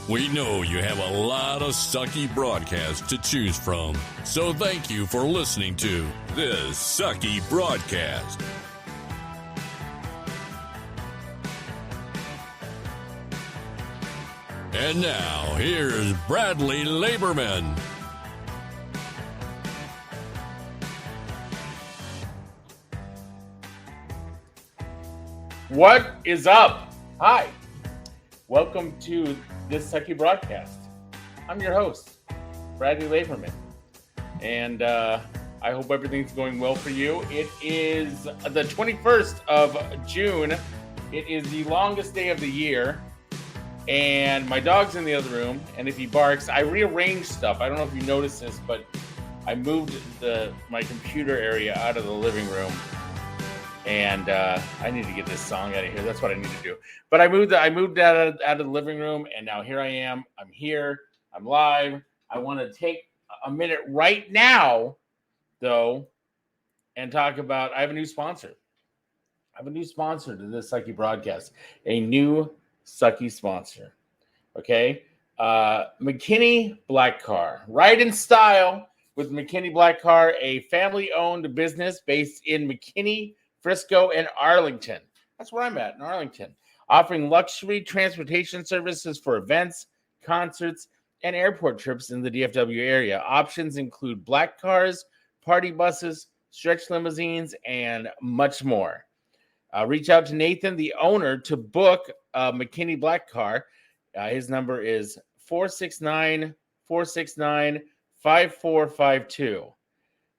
We know you have a lot of Sucky broadcasts to choose from, so thank you for listening to this Sucky broadcast. And now, here's Bradley Laberman. What is up? Hi. Welcome to this Sucky broadcast. I'm your host, Bradley Laberman. And I hope everything's going well for you. It is the 21st of June. It is the longest day of the year. And my dog's in the other room. And if he barks, I rearranged stuff. I don't know if you noticed this, but I moved my computer area out of the living room. And I need to get this song out of here. That's what I need to do. But I moved out of the living room, and now here I am. I'm here. I'm live. I want to take a minute right now, though, and talk about. I have a new sponsor. I have a new sponsor to this Sucky broadcast. A new Sucky sponsor. Okay, McKinney Black Car. Ride in style with McKinney Black Car, a family-owned business based in McKinney, Frisco, and Arlington. That's where I'm at, in Arlington. Offering luxury transportation services for events, concerts, and airport trips in the DFW area. Options include black cars, party buses, stretch limousines, and much more. Reach out to Nathan, the owner, to book a McKinney Black Car. His number is 469-469-5452.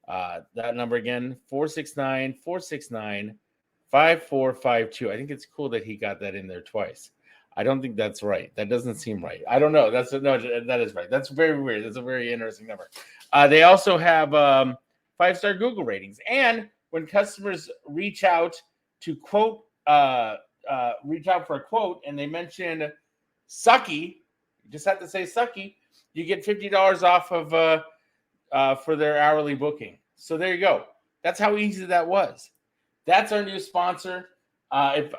That number again, 469-469-5452. I think it's cool that he got that in there twice. I don't think that's right. That doesn't seem right. I don't know. That is right. That's very weird. That's a very interesting number. They also have 5-star Google ratings. And when customers reach out to reach out for a quote and they mention Sucky, you just have to say Sucky, you get $50 off of for their hourly booking. So there you go. That's how easy that was. That's our new sponsor. I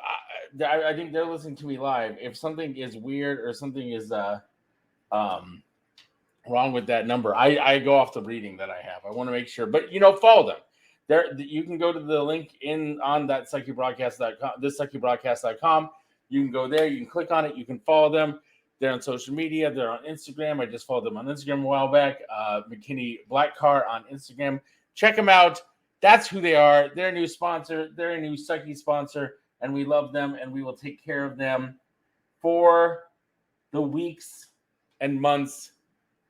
think they're listening to me live. If something is weird or something is wrong with that number, I go off the reading that I have. I want to make sure. But, follow them. There, you can go to the link on that suckybroadcast.com, this suckybroadcast.com. You can go there. You can click on it. You can follow them. They're on social media. They're on Instagram. I just followed them on Instagram a while back. McKinney Black Car on Instagram. Check them out. That's who they are. They're a new sponsor. They're a new Sucky sponsor, and we love them, and we will take care of them for the weeks and months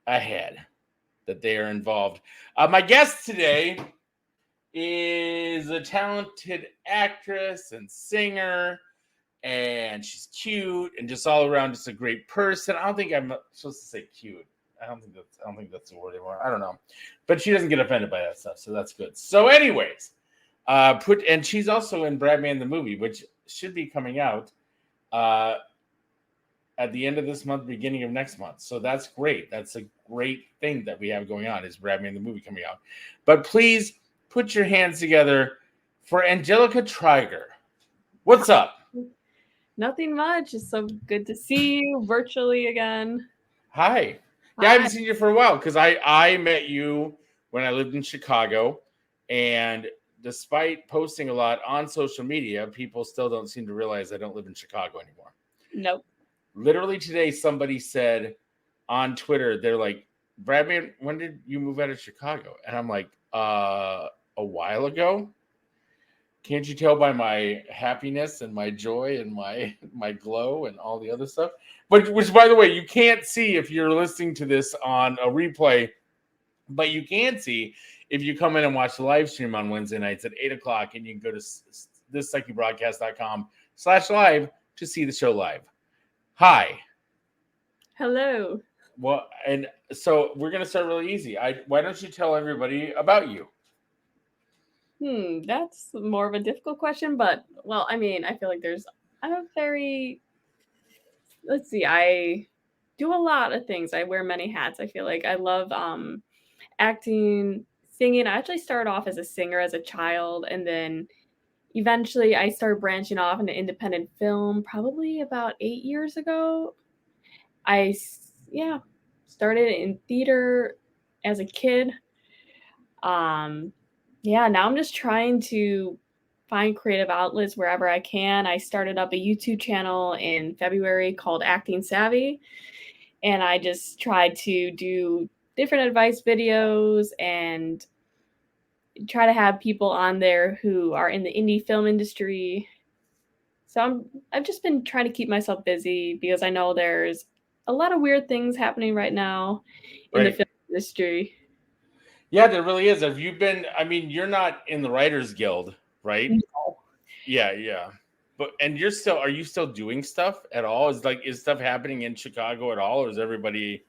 ahead that they are involved. My guest today is a talented actress and singer, and she's cute and just all around just a great person. I don't think I'm supposed to say cute. I don't think that's the word anymore. I don't know. But she doesn't get offended by that stuff, so that's good. So anyways, and she's also in Bradman the movie, which should be coming out at the end of this month, beginning of next month. So that's great. That's a great thing that we have going on, is Bradman the movie coming out. But please put your hands together for Angelica Trygar. What's up? Nothing much. It's so good to see you virtually again. Hi. Yeah, I haven't seen you for a while because I met you when I lived in Chicago, and despite posting a lot on social media, people still don't seem to realize I don't live in Chicago anymore. Nope. Literally today, somebody said on Twitter, they're like, Bradman, when did you move out of Chicago? And I'm like, a while ago. Can't you tell by my happiness and my joy and my glow and all the other stuff? Which, by the way, you can't see if you're listening to this on a replay, but you can see if you come in and watch the live stream on Wednesday nights at 8 o'clock, and you can go to thissuckybroadcast.com/live to see the show live. Hi. Hello. Well, and so we're going to start really easy. Why don't you tell everybody about you? That's more of a difficult question, but, well, I mean, I feel like I do a lot of things. I wear many hats. I feel like I love acting, singing. I actually started off as a singer as a child, and then eventually I started branching off into independent film probably about 8 years ago. I started in theater as a kid. Yeah, now I'm just trying to find creative outlets wherever I can. I started up a YouTube channel in February called Acting Savvy, and I just tried to do different advice videos and try to have people on there who are in the indie film industry. So I've just been trying to keep myself busy because I know there's a lot of weird things happening right now in the Right. film industry. Yeah, there really is. Have you been? I mean, you're not in the Writers Guild, right? No. Yeah, yeah. But and you're still. Are you still doing stuff at all? Is stuff happening in Chicago at all, or is everybody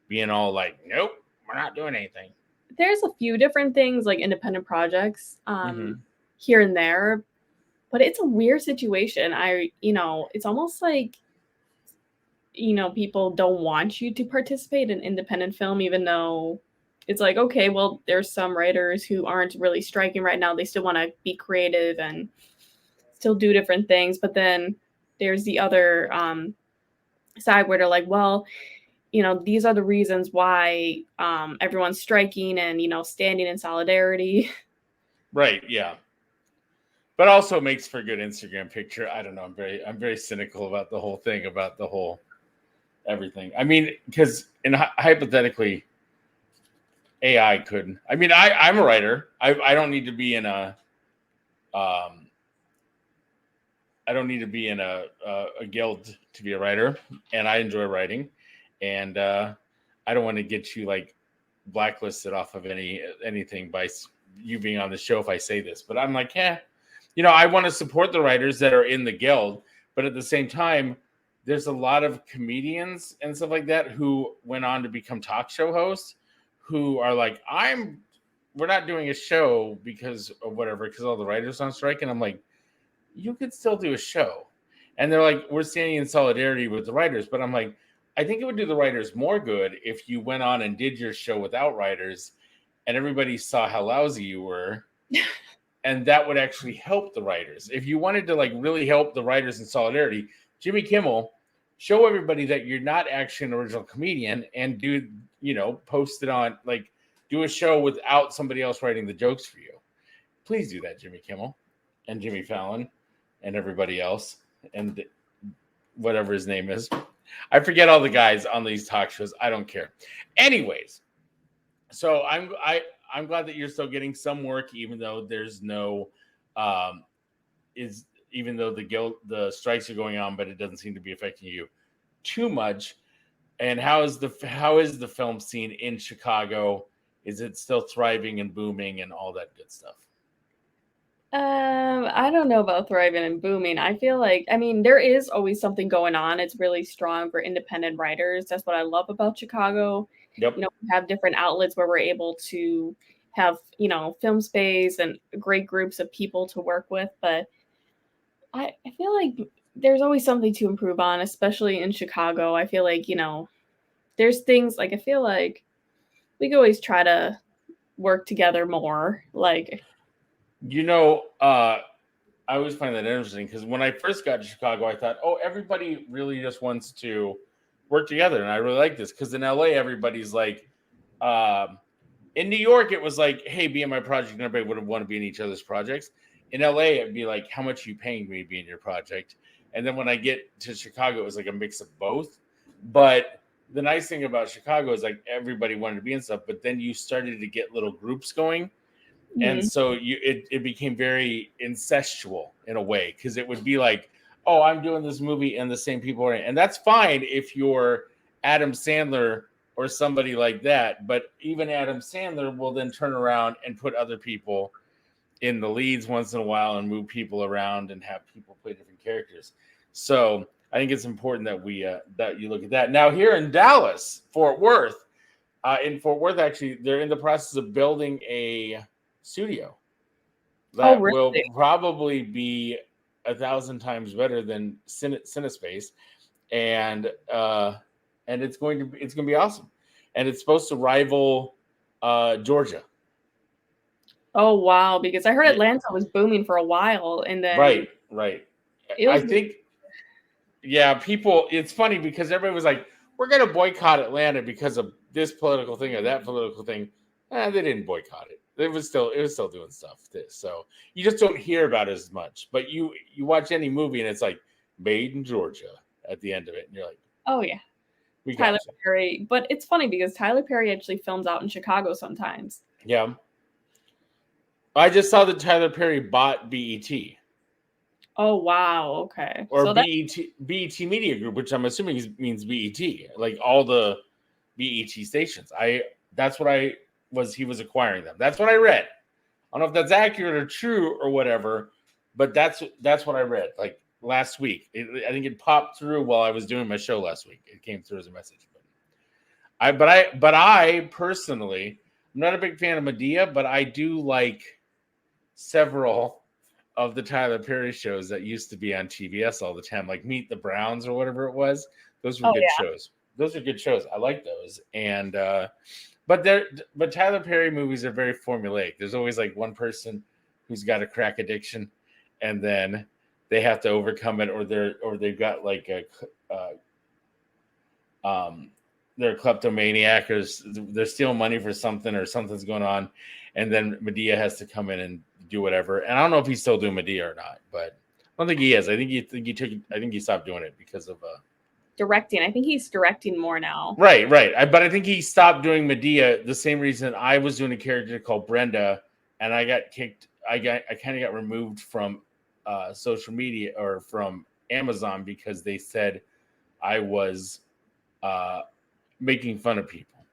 being all like, nope, we're not doing anything? There's a few different things like independent projects Mm-hmm. here and there, but it's a weird situation. It's almost like people don't want you to participate in independent film, even though it's like, okay, well, there's some writers who aren't really striking right now. They still want to be creative and still do different things. But then there's the other side where they're like, well, these are the reasons why everyone's striking and, standing in solidarity. Right. Yeah. But also it makes for a good Instagram picture. I don't know. I'm very cynical about the whole thing, about the whole everything. I mean, because hypothetically, AI could. I mean, I'm a writer. I don't need to be in a I don't need to be in a guild to be a writer, and I enjoy writing, and I don't want to get you like blacklisted off of anything by you being on the show if I say this, but I'm like, I want to support the writers that are in the guild, but at the same time, there's a lot of comedians and stuff like that who went on to become talk show hosts who are like, we're not doing a show because of whatever, because all the writers on strike, and I'm like, you could still do a show. And they're like, we're standing in solidarity with the writers. But I'm like, I think it would do the writers more good if you went on and did your show without writers and everybody saw how lousy you were. And that would actually help the writers. If you wanted to like really help the writers in solidarity, Jimmy Kimmel, show everybody that you're not actually an original comedian and post it on, like, do a show without somebody else writing the jokes for you. Please do that, Jimmy Kimmel and Jimmy Fallon and everybody else and whatever his name is. I forget all the guys on these talk shows. I don't care. Anyways, so I'm glad that you're still getting some work, even though there's no even though the strikes are going on, but it doesn't seem to be affecting you too much. And how is the film scene in Chicago? Is it still thriving and booming and all that good stuff? I don't know about thriving and booming. I feel like, there is always something going on. It's really strong for independent writers. That's what I love about Chicago. Yep. We have different outlets where we're able to have, film space and great groups of people to work with. But I feel like there's always something to improve on, especially in Chicago. I feel like, there's things like, I feel like we could always try to work together more. Like, I always find that interesting because when I first got to Chicago, I thought, everybody really just wants to work together. And I really like this because in LA, everybody's like, in New York, it was like, hey, be in my project. And everybody would want to be in each other's projects. In LA, it'd be like, how much are you paying me to be in your project? And then when I get to Chicago, it was like a mix of both. But the nice thing about Chicago is like everybody wanted to be in stuff, but then you started to get little groups going. And so it became very incestual in a way because it would be like, I'm doing this movie and the same people are in it. And that's fine if you're Adam Sandler or somebody like that. But even Adam Sandler will then turn around and put other people in the leads once in a while and move people around and have people play different characters. So I think it's important that that you look at that. Now here in Dallas, Fort Worth, actually, they're in the process of building a studio that will probably be 1,000 times better than Cinespace, and it's going to be awesome, and it's supposed to rival Georgia. Oh wow! Because I heard Atlanta was booming for a while, and then right. I think, people. It's funny because everybody was like, we're going to boycott Atlanta because of this political thing or that political thing. They didn't boycott it. It was still doing stuff. So you just don't hear about it as much. But you watch any movie and it's like made in Georgia at the end of it, and you're like, oh yeah, Tyler Perry. But it's funny because Tyler Perry actually films out in Chicago sometimes. Yeah. I just saw that Tyler Perry bought BET. Oh wow, okay. Or so BET Media Group, which I'm assuming means BET, like all the BET stations. He was acquiring them. That's what I read. I don't know if that's accurate or true or whatever, but that's what I read like last week. I think it popped through while I was doing my show last week. It came through as a message. But I personally, I'm not a big fan of Medea, but I do like several of the Tyler Perry shows that used to be on TBS all the time, like Meet the Browns or whatever it was. Those were good shows. Those are good shows. I like those. And but Tyler Perry movies are very formulaic. There's always like one person who's got a crack addiction, and then they have to overcome it, or they've got like they're a kleptomaniac, or they're stealing money for something, or something's going on, and then Medea has to come in and do whatever. And I don't know if he's still doing Medea or not, but I don't think he is. I think he stopped doing it because of directing. I think he's directing more now. Right. But I think he stopped doing Medea the same reason I was doing a character called Brenda, and I got kicked. I kind of got removed from social media or from Amazon because they said I was making fun of people.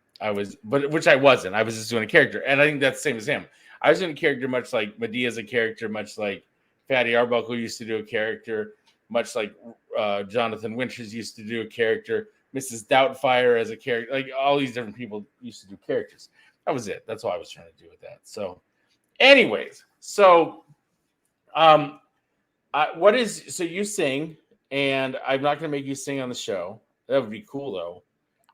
Which I wasn't. I was just doing a character, and I think that's the same as him. I was doing a character much like Medea's a character, much like Fatty Arbuckle used to do a character, much like Jonathan Winters used to do a character, Mrs. Doubtfire as a character, like all these different people used to do characters. That was it. That's all I was trying to do with that. So, anyways, so you sing, and I'm not going to make you sing on the show. That would be cool, though.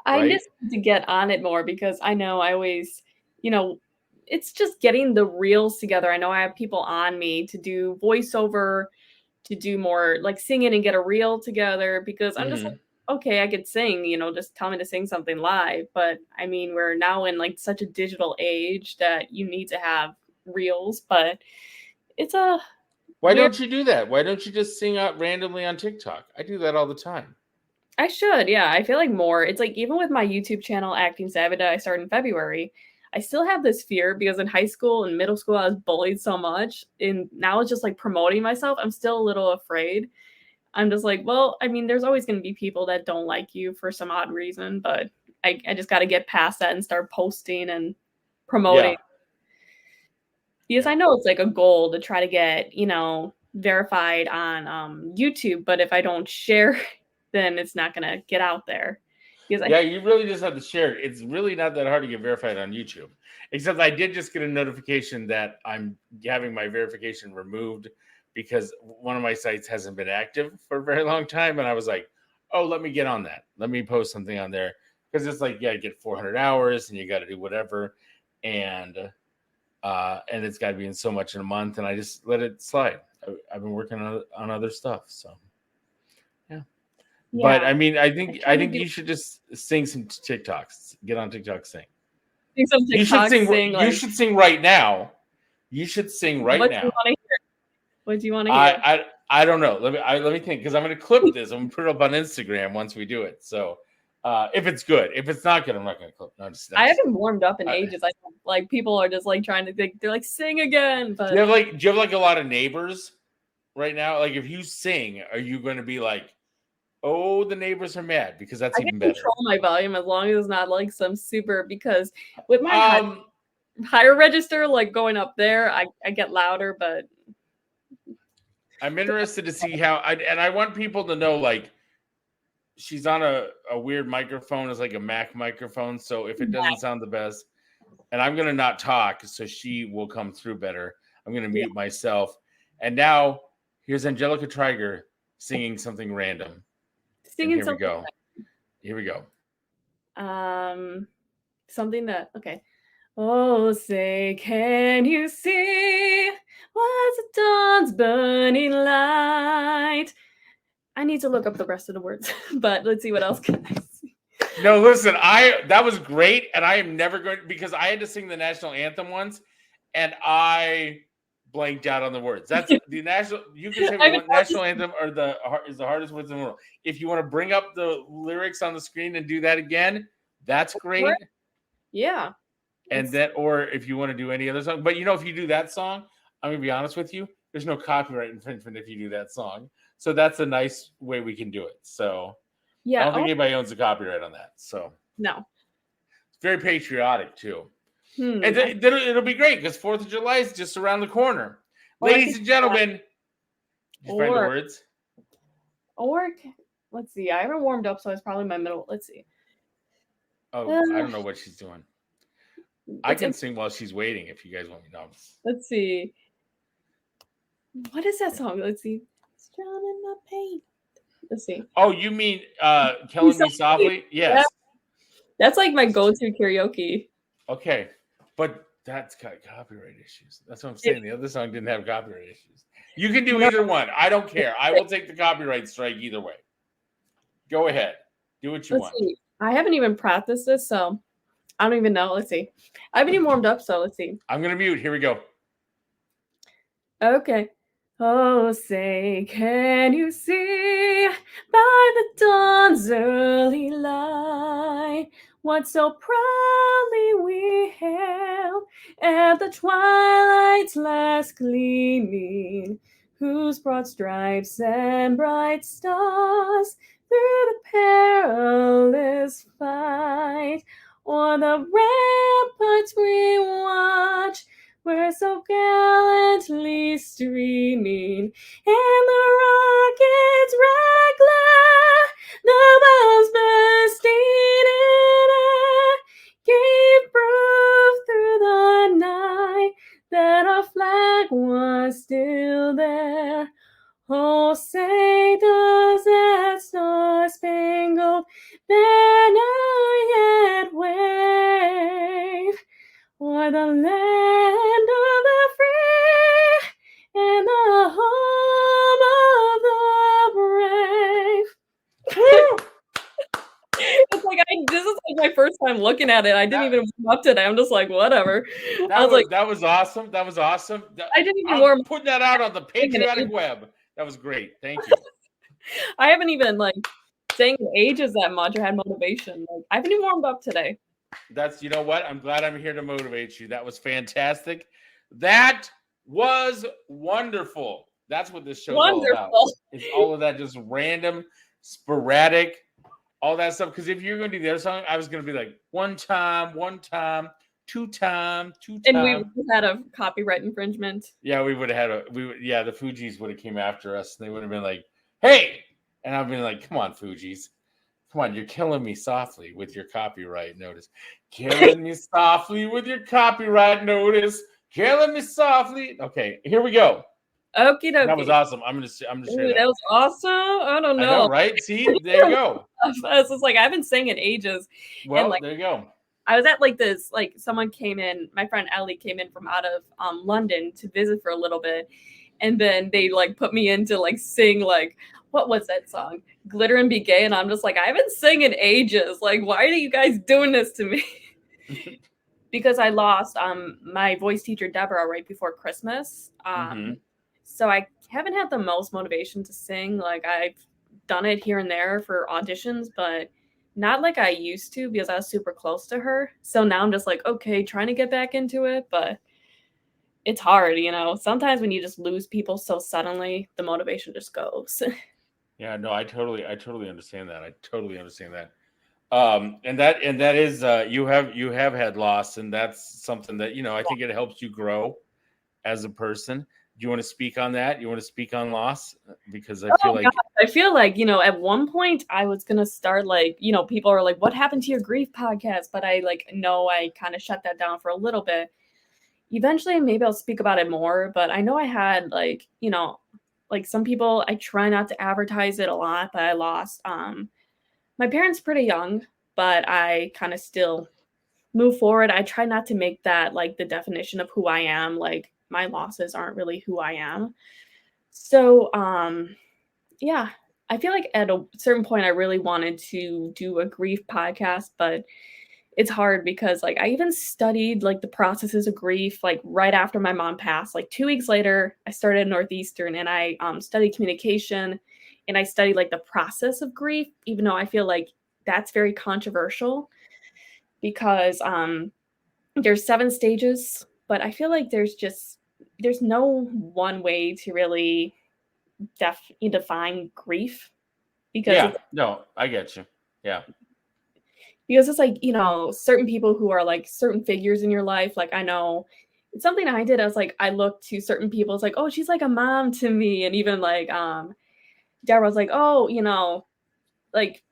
I right? Just need to get on it more because I know I always, it's just getting the reels together. I know I have people on me to do voiceover, to do more like singing and get a reel together because I'm just like, okay, I could sing, just tell me to sing something live. But I mean, we're now in like such a digital age that you need to have reels, but it's Why don't you do that? Why don't you just sing out randomly on TikTok? I do that all the time. I should. Yeah. I feel like more, it's like, even with my YouTube channel, Acting Savvy, that I started in February, I still have this fear because in high school and middle school, I was bullied so much. And now it's just like promoting myself. I'm still a little afraid. I'm just like, well, I mean, there's always going to be people that don't like you for some odd reason, but I just got to get past that and start posting and promoting. Yeah. Because I know it's like a goal to try to get, verified on YouTube. But if I don't share, then it's not going to get out there. You really just have to share it. It's really not that hard to get verified on YouTube. Except I did just get a notification that I'm having my verification removed because one of my sites hasn't been active for a very long time. And I was like, oh, let me get on that. Let me post something on there. Because it's like, you get 400 hours and you got to do whatever. And it's got to be in so much in a month. And I just let it slide. I've been working on other stuff. So, yeah. But I mean, I think you should just sing some TikToks. Get on TikTok, sing. Sing some TikTok, you should sing right now. You should sing right now. What do you want to hear? I don't know. Let me think because I'm going to clip this. I'm going to put it up on Instagram once we do it. So if it's good, if it's not good, I'm not going to clip. No, I haven't warmed up in ages. I like people are just like trying to think. They're like sing again. But do you have like a lot of neighbors right now? Like if you sing, are you going to be like, oh, the neighbors are mad because that's even better. I control my volume as long as it's not like some super, because with my higher register, like going up there, I get louder, but I'm interested to see how, I want people to know, like, she's on a weird microphone. It's like a Mac microphone. So if it doesn't sound the best, and I'm going to not talk so she will come through better. I'm going to mute myself. And now here's Angelica Trygar singing something random. Here we go. Something that, okay. Oh, say, can you see what's the dawn's burning light? I need to look up the rest of the words, but let's see what else can I see. No, listen, that was great, and I am never going because I had to sing the national anthem once, and I blanked out on the words. That's the national. You can say national anthem is the hardest words in the world. If you want to bring up the lyrics on the screen and do that again, that's great. Yeah. And that, or if you want to do any other song, but if you do that song, I'm gonna be honest with you, there's no copyright infringement if you do that song. So that's a nice way we can do it. So yeah, I don't think anybody owns a copyright on that. So no, it's very patriotic too. And it'll be great because 4th of July is just around the corner. Ladies and gentlemen, did you find the words? Or let's see, I haven't warmed up, so it's probably my middle. Let's see. Oh, I don't know what she's doing. I can sing while she's waiting if you guys want me to know. Let's see. What is that song? Let's see. It's drowning my pain. Let's see. Oh, you mean Killing Me Softly? Yes. Yeah. That's like my go-to karaoke. Okay. But that's got copyright issues. That's what I'm saying. The other song didn't have copyright issues. You can do either one. I don't care. I will take the copyright strike either way. Go ahead. Do what you want. See. I haven't even practiced this, so I don't even know. Let's see. I haven't even warmed up, so let's see. I'm going to mute. Here we go. Okay. Oh, say, can you see by the dawn's early light what so proudly we hailed at the twilight's last gleaming, whose broad stripes and bright stars through the perilous fight o'er the ramparts we watch were so gallantly streaming, and the rockets' red glare, the bombs bursting in air, gave proof through the night that our flag was still there. Oh, say does that star-spangled banner yet wave o'er the land of the free and the home of the brave. It's like this is like my first time looking at it. I didn't even warm up today. I'm just like, whatever. That was awesome. That was awesome. I didn't even warm up. Putting that out on the patriotic web. That was great. Thank you. I haven't even sang ages that much or had motivation. I haven't even warmed up today. You know what? I'm glad I'm here to motivate you. That was fantastic. That was wonderful. That's what this show is all about. It's all of that just random, sporadic, all that stuff. Because if you're going to do the other song, I was going to be like, one time, two time. And we would have had a copyright infringement. Yeah, we would have had the Fugees would have came after us. And they would have been like, hey! And I've been like, come on, Fugees. Come on, you're killing me softly with your copyright notice. Killing me softly with your copyright notice. Killing me softly. Okay, here we go. Okie dokie. That was awesome. I'm gonna share that. That was awesome. I don't know. I know, right? See, there you go. It's just like I haven't sang in ages. Well, and there you go. I was at this, someone came in, my friend Ellie came in from out of London to visit for a little bit. And then they put me in to sing what was that song? Glitter and Be Gay. And I'm just like, I haven't sang in ages. Why are you guys doing this to me? Because I lost my voice teacher, Deborah, right before Christmas. So I haven't had the most motivation to sing. I've done it here and there for auditions, but not like I used to because I was super close to her. So now I'm just okay, trying to get back into it, but it's hard, Sometimes when you just lose people so suddenly, the motivation just goes. Yeah, no, I totally understand that. And that is you have had loss, and that's something that I think it helps you grow as a person. Do you want to speak on that? You want to speak on loss? Because I feel like at one point I was gonna start people are like, what happened to your grief podcast? But I I kind of shut that down for a little bit. Eventually maybe I'll speak about it more, but I know I had some people, I try not to advertise it a lot, but I lost my parents pretty young, but I kind of still move forward. I try not to make that the definition of who I am. My losses aren't really who I am. So, yeah, I feel like at a certain point I really wanted to do a grief podcast, but it's hard because like I even studied like the processes of grief like right after my mom passed. Like 2 weeks later, I started at Northeastern and I studied communication and I studied like the process of grief, even though I feel like that's very controversial because there's 7 stages, but I feel like there's no one way to really define grief because Yeah, it's no, I get you. Yeah. because it's like, certain people who are like certain figures in your life. Like I know it's something I did. I was like, I looked to certain people. It's like, oh, she's like a mom to me. And even like Deborah was like, oh, like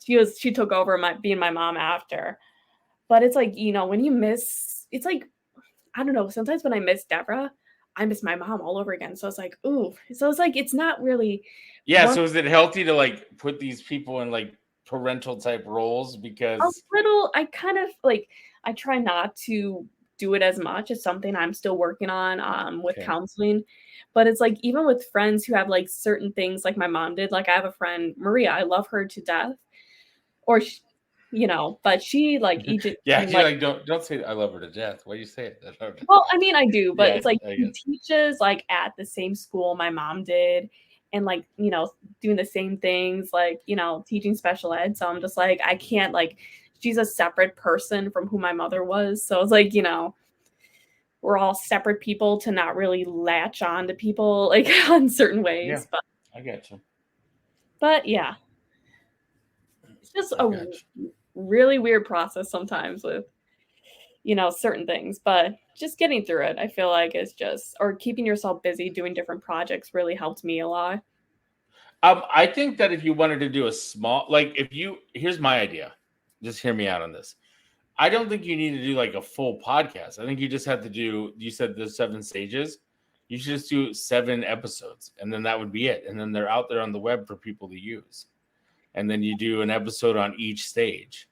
she took over being my mom after. But it's like, when you miss, it's like, I don't know, sometimes when I miss Deborah, I miss my mom all over again. So it's like, ooh. So it's like it's not really Yeah, one so is it healthy to like put these people in like parental type roles a because little. I kind of like I try not to do it as much. It's something I'm still working on with okay. counseling. But it's like even with friends who have like certain things like my mom did. Like I have a friend, Maria, I love her to death. Or but she like each Yeah, and you're like like don't say I love her to death. Why do you say it? well, I mean I do, but Yeah, it's like I she guess. teaches like at the same school my mom did and like, doing the same things, like, teaching special ed. So I'm just like, I can't like she's a separate person from who my mother was. So it's like, we're all separate people to not really latch on to people like on certain Yeah, ways. I got you. But yeah, it's just I a got you. really weird process sometimes with certain things, but just getting through it, I feel like is just, or keeping yourself busy doing different projects really helped me a lot. I think that if you wanted to do a small, like if you, here's my idea, just hear me out on this. I don't think you need to do like a full podcast. I think you just have to do, you said the 7 stages. You should just do 7 episodes and then that would be it. And then they're out there on the web for people to use. And then you do an episode on each stage.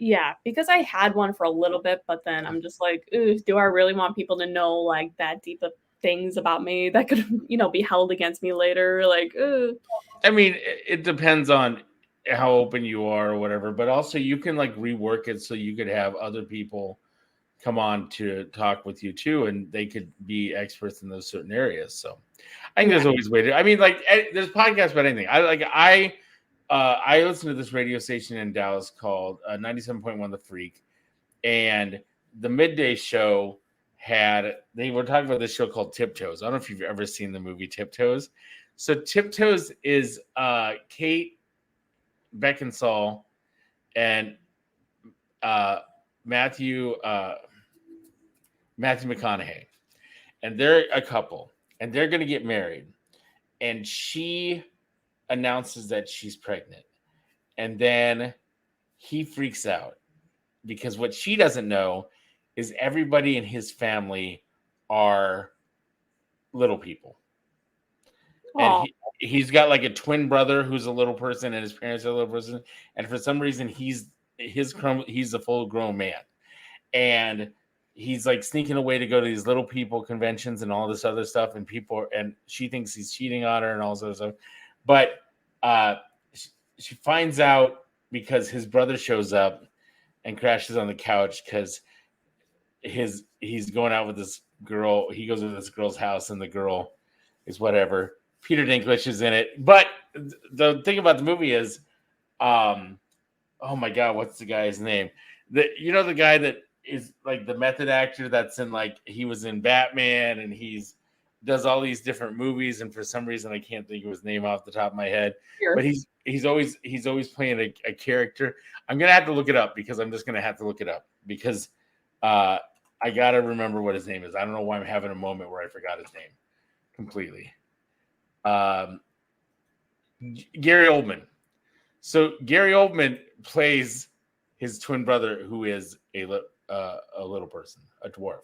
Yeah, because I had one for a little bit, but then I'm just like, ooh, do I really want people to know like that deep of things about me that could, be held against me later? Like, ooh. I mean, it depends on how open you are or whatever, but also you can like rework it so you could have other people come on to talk with you too, and they could be experts in those certain areas. So I think Yeah. there's always way to. I mean, like there's podcasts about anything. I listen to this radio station in Dallas called 97.1 The Freak, and the midday show they were talking about this show called Tiptoes. I don't know if you've ever seen the movie Tiptoes. So Tiptoes is Kate Beckinsale and Matthew McConaughey, and they're a couple, and they're going to get married, and she announces that she's pregnant, and then he freaks out because what she doesn't know is everybody in his family are little people. And he's got like a twin brother who's a little person and his parents are a little person, and for some reason he's a full grown man, and he's like sneaking away to go to these little people conventions and all this other stuff, and she thinks he's cheating on her and all this other stuff, but she finds out because his brother shows up and crashes on the couch because he's going out with this girl. He goes to this girl's house and the girl is whatever. Peter Dinklage is in it. But the thing about the movie is, oh my God, what's the guy's name? The guy that is like the method actor that's in like, he was in Batman and does all these different movies. And for some reason, I can't think of his name off the top of my head, Sure. but he's always playing a character. I'm going to have to look it up because I'm just going to have to look it up because I got to remember what his name is. I don't know why I'm having a moment where I forgot his name completely. Gary Oldman. So Gary Oldman plays his twin brother, who is a little person, a dwarf.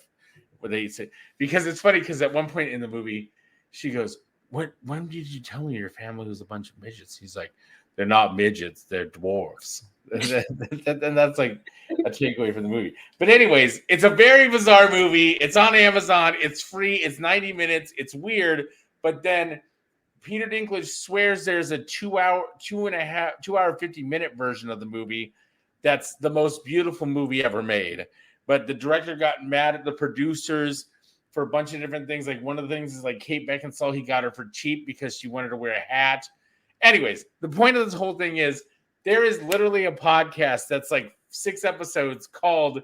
What they say, because it's funny because at one point in the movie, she goes, "When did you tell me your family was a bunch of midgets?" He's like, "They're not midgets, they're dwarfs." And that's like a takeaway from the movie. But anyways, it's a very bizarre movie. It's on Amazon. It's free. It's 90 minutes. It's weird, but then Peter Dinklage swears there's a 2 hour 50-minute version of the movie that's the most beautiful movie ever made. But the director got mad at the producers for a bunch of different things. Like one of the things is like Kate Beckinsale, he got her for cheap because she wanted to wear a hat. Anyways, the point of this whole thing is there is literally a podcast that's like 6 episodes called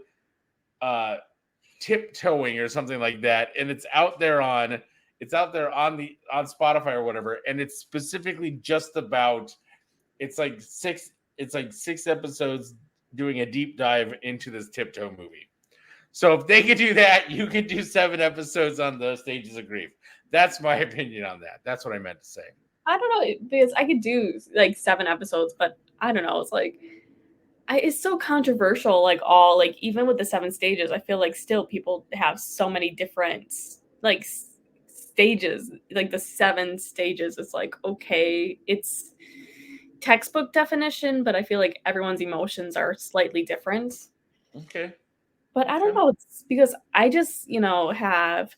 Tiptoeing or something like that, and it's out there on Spotify or whatever, and it's specifically just about it's like six episodes doing a deep dive into this Tiptoe movie. So if they could do that, you could do 7 episodes on the Stages of Grief. That's my opinion on that. That's what I meant to say. I don't know, because I could do like 7 episodes, but I don't know. It's like it's so controversial. Like even with the 7 stages, I feel like still people have so many different like stages. Like the 7 stages, it's like okay, it's textbook definition, but I feel like everyone's emotions are slightly different. Okay. But I don't know. It's because I just, have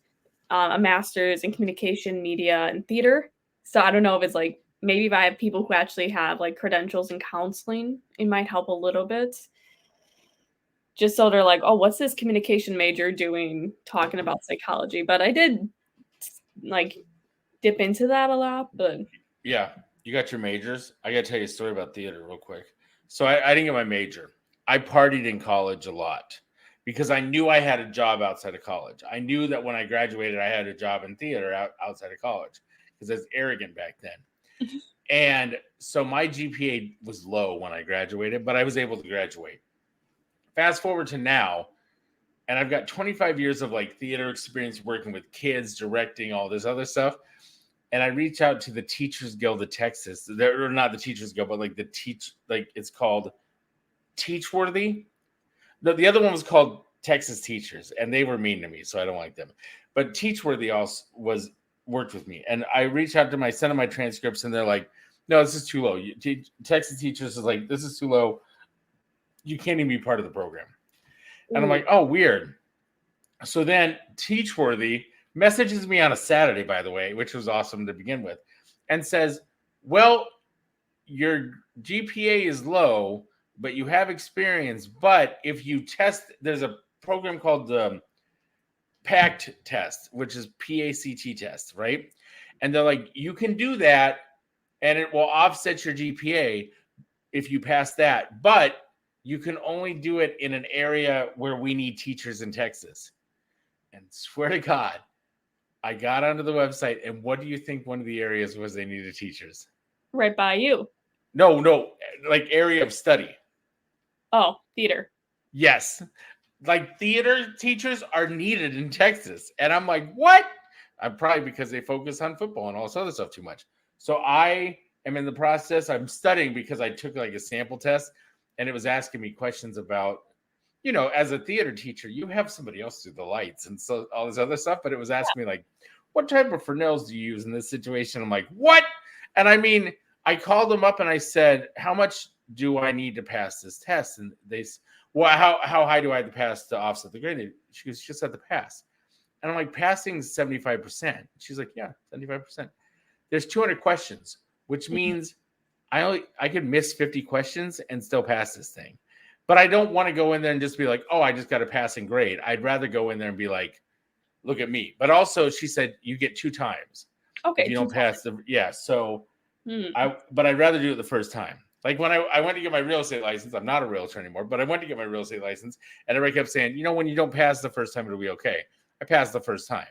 a master's in communication, media, and theater. So I don't know if it's like, maybe if I have people who actually have like credentials in counseling, it might help a little bit. Just so they're like, oh, what's this communication major doing talking about psychology? But I did like dip into that a lot. But yeah, you got your majors. I got to tell you a story about theater real quick. So I didn't get my major. I partied in college a lot, because I knew I had a job outside of college. I knew that when I graduated, I had a job in theater outside of college, because I was arrogant back then. And so my GPA was low when I graduated, but I was able to graduate. Fast forward to now, and I've got 25 years of like theater experience working with kids, directing, all this other stuff. And I reached out to the Teachers Guild of Texas. They're not the Teachers Guild, but like it's called Teachworthy. The other one was called Texas Teachers, and they were mean to me, so I don't like them. But Teachworthy also worked with me, and I reached out to them, I sent them my transcripts, and they're like, "No, this is too low. Texas Teachers is like, this is too low. You can't even be part of the program." And I'm like, "Oh, weird." So then Teachworthy messages me on a Saturday, by the way, which was awesome to begin with, and says, "Well, your GPA is low, but you have experience. But if you test, there's a program called the PACT test, which is PACT test, right? And they're like, you can do that, and it will offset your GPA if you pass that. But you can only do it in an area where we need teachers in Texas." And swear to God, I got onto the website, and what do you think one of the areas was they needed teachers? Right by you. No, like area of study. Oh, theater. Yes. Like theater teachers are needed in Texas. And I'm like, what? I'm probably because they focus on football and all this other stuff too much. So I am in the process. I'm studying because I took like a sample test, and it was asking me questions about, as a theater teacher, you have somebody else do the lights and so all this other stuff. But it was asking me like, what type of Fresnels do you use in this situation? I'm like, what? And I mean, I called them up and I said, how much do I need to pass this test? And they said, well, how high do I have to pass to offset the grade? She goes, just have to pass. And I'm like, passing is 75%. She's like, yeah, 75%. There's 200 questions, which means I could miss 50 questions and still pass this thing. But I don't want to go in there and just be like, oh, I just got a passing grade. I'd rather go in there and be like, look at me. But also she said, you get 2 times. Okay. If you don't pass so but I'd rather do it the first time. Like when I went to get my real estate license, I'm not a realtor anymore, but I went to get my real estate license, and everybody kept saying, when you don't pass the first time, it'll be okay. I passed the first time.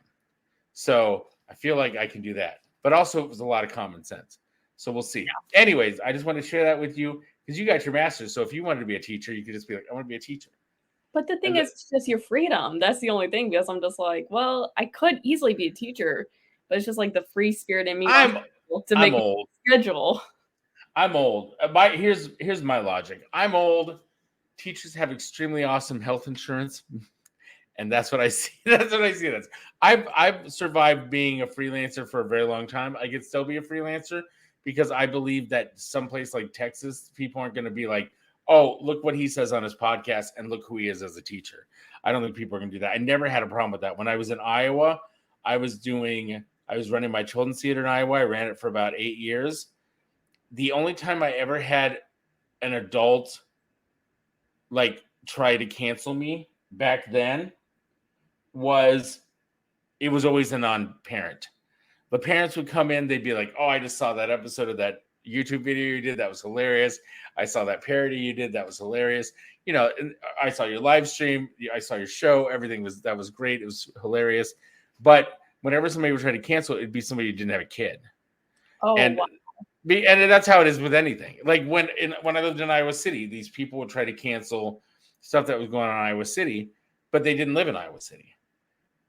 So I feel like I can do that. But also it was a lot of common sense. So we'll see. Yeah. Anyways, I just want to share that with you because you got your master's. So if you wanted to be a teacher, you could just be like, I want to be a teacher. But the thing is, it's just your freedom. That's the only thing, because I'm just like, well, I could easily be a teacher, but it's just like the free spirit in me to make a schedule. I'm old. Here's my logic. I'm old. Teachers have extremely awesome health insurance, and that's what I see. That's what I see. I've survived being a freelancer for a very long time. I could still be a freelancer because I believe that someplace like Texas, people aren't going to be like, oh, look what he says on his podcast and look who he is as a teacher. I don't think people are going to do that. I never had a problem with that. When I was in Iowa, I was doing I was running my children's theater in Iowa. I ran it for about 8 years. The only time I ever had an adult like try to cancel me back then was it was always a non-parent. The parents would come in, they'd be like, "Oh, I just saw that episode of that YouTube video you did. That was hilarious. I saw that parody you did. That was hilarious. You know, I saw your live stream. I saw your show. That was great. It was hilarious." But whenever somebody would try to cancel, it'd be somebody who didn't have a kid. Oh, and wow. And that's how it is with anything. Like when I lived in Iowa City, these people would try to cancel stuff that was going on in Iowa City, but they didn't live in Iowa City.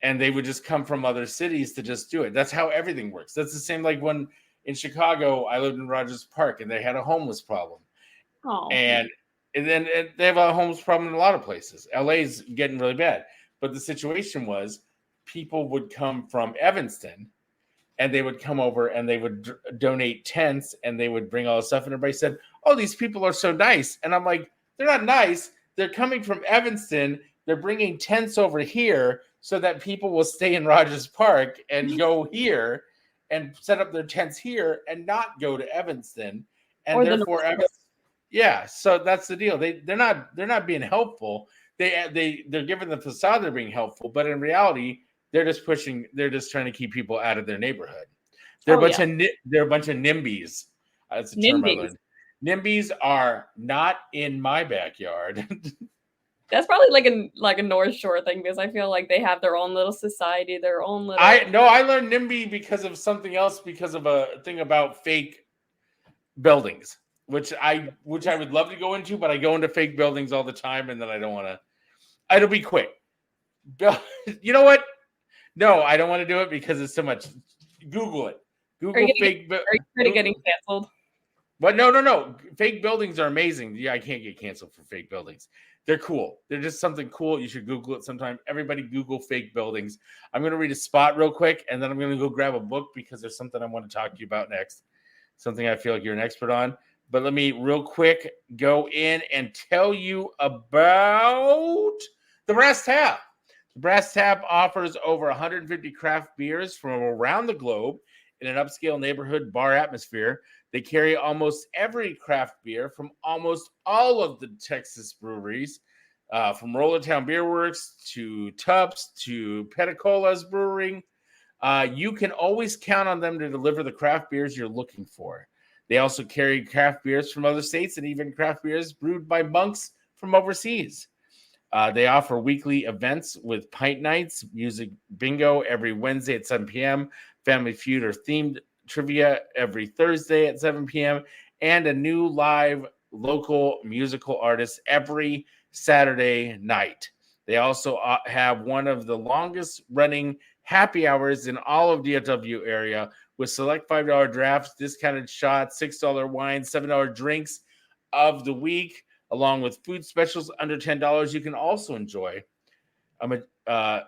And they would just come from other cities to just do it. That's how everything works. That's the same like when in Chicago, I lived in Rogers Park and they had a homeless problem. Oh. And then they have a homeless problem in a lot of places. LA's getting really bad. But the situation was people would come from Evanston and they would come over and they would donate tents and they would bring all the stuff. And everybody said, "Oh, these people are so nice." And I'm like, they're not nice. They're coming from Evanston. They're bringing tents over here so that people will stay in Rogers Park and go here and set up their tents here and not go to Evanston. And Or therefore, yeah. So that's the deal. They're not being helpful. They're giving the facade they're being helpful, but in reality, they're just trying to keep people out of their neighborhood. They're a bunch of NIMBYs. That's a term I learned. NIMBYs are not in my backyard. That's probably like a North Shore thing because I feel like they have their own little society, their own little. I learned NIMBY because of something else, because of a thing about fake buildings, which I would love to go into, but I go into fake buildings all the time, and then I don't want to. It'll be quick. You know what? No, I don't want to do it because it's so much. Google it. Google fake. Are you getting canceled? But no. Fake buildings are amazing. Yeah, I can't get canceled for fake buildings. They're cool. They're just something cool. You should Google it sometime. Everybody Google fake buildings. I'm going to read a spot real quick, and then I'm going to go grab a book because there's something I want to talk to you about next. Something I feel like you're an expert on. But let me real quick go in and tell you about the Brass Tap. The Brass Tap offers over 150 craft beers from around the globe in an upscale neighborhood bar atmosphere. They carry almost every craft beer from almost all of the Texas breweries, from Rollertown Beer Works to Tubbs to Petticola's Brewing. You can always count on them to deliver the craft beers you're looking for. They also carry craft beers from other states and even craft beers brewed by monks from overseas. They offer weekly events with pint nights, music bingo every Wednesday at 7 p.m., Family Feud or themed trivia every Thursday at 7 p.m., and a new live local musical artist every Saturday night. They also have one of the longest running happy hours in all of DFW area with select $5 drafts, discounted shots, $6 wines, $7 drinks of the week, along with food specials under $10. You can also enjoy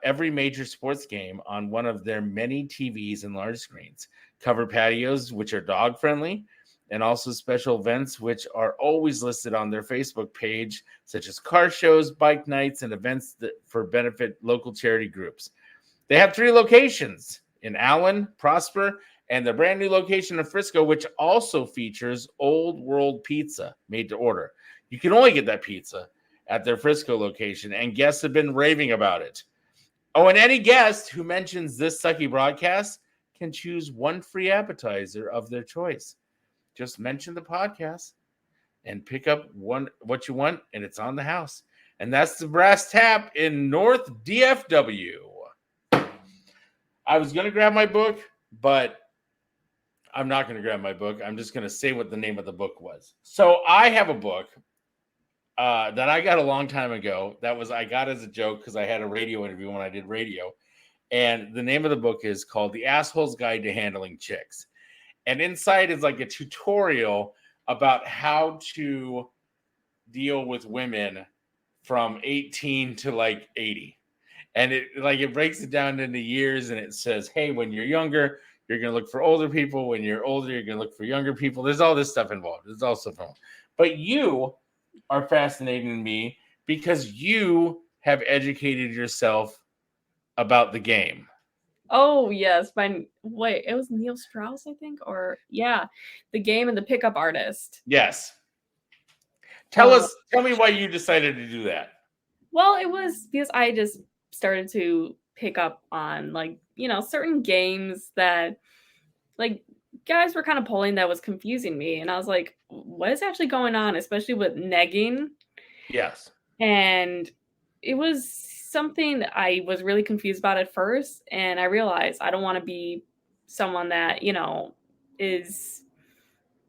every major sports game on one of their many TVs and large screens, covered patios, which are dog friendly, and also special events, which are always listed on their Facebook page, such as car shows, bike nights, and events that for benefit local charity groups. They have 3 locations in Allen, Prosper, and the brand new location in Frisco, which also features Old World Pizza made to order. You can only get that pizza at their Frisco location, and guests have been raving about it. Oh, and any guest who mentions this Sucky broadcast can choose one free appetizer of their choice. Just mention the podcast and pick up what you want, and it's on the house. And that's the Brass Tap in North DFW. I was going to grab my book, but I'm not going to grab my book. I'm just going to say what the name of the book was. So I have a book that I got a long time ago. I got as a joke because I had a radio interview when I did radio. And the name of the book is called The Asshole's Guide to Handling Chicks. And inside is like a tutorial about how to deal with women from 18 to like 80. And it breaks it down into years, and it says, hey, when you're younger, you're going to look for older people. When you're older, you're going to look for younger people. There's all this stuff involved. There's all stuff involved. But you are fascinating to me because you have educated yourself about the game. Oh yes, wait, it was Neil Strauss, I think, or yeah, The Game and the Pickup Artist. Yes. Uh, Tell me why you decided to do that. well, it was because I just started to pick up on like, certain games that like guys were kind of pulling that was confusing me. And I was like, what is actually going on, especially with negging? Yes. And it was something I was really confused about at first. And I realized I don't want to be someone that, is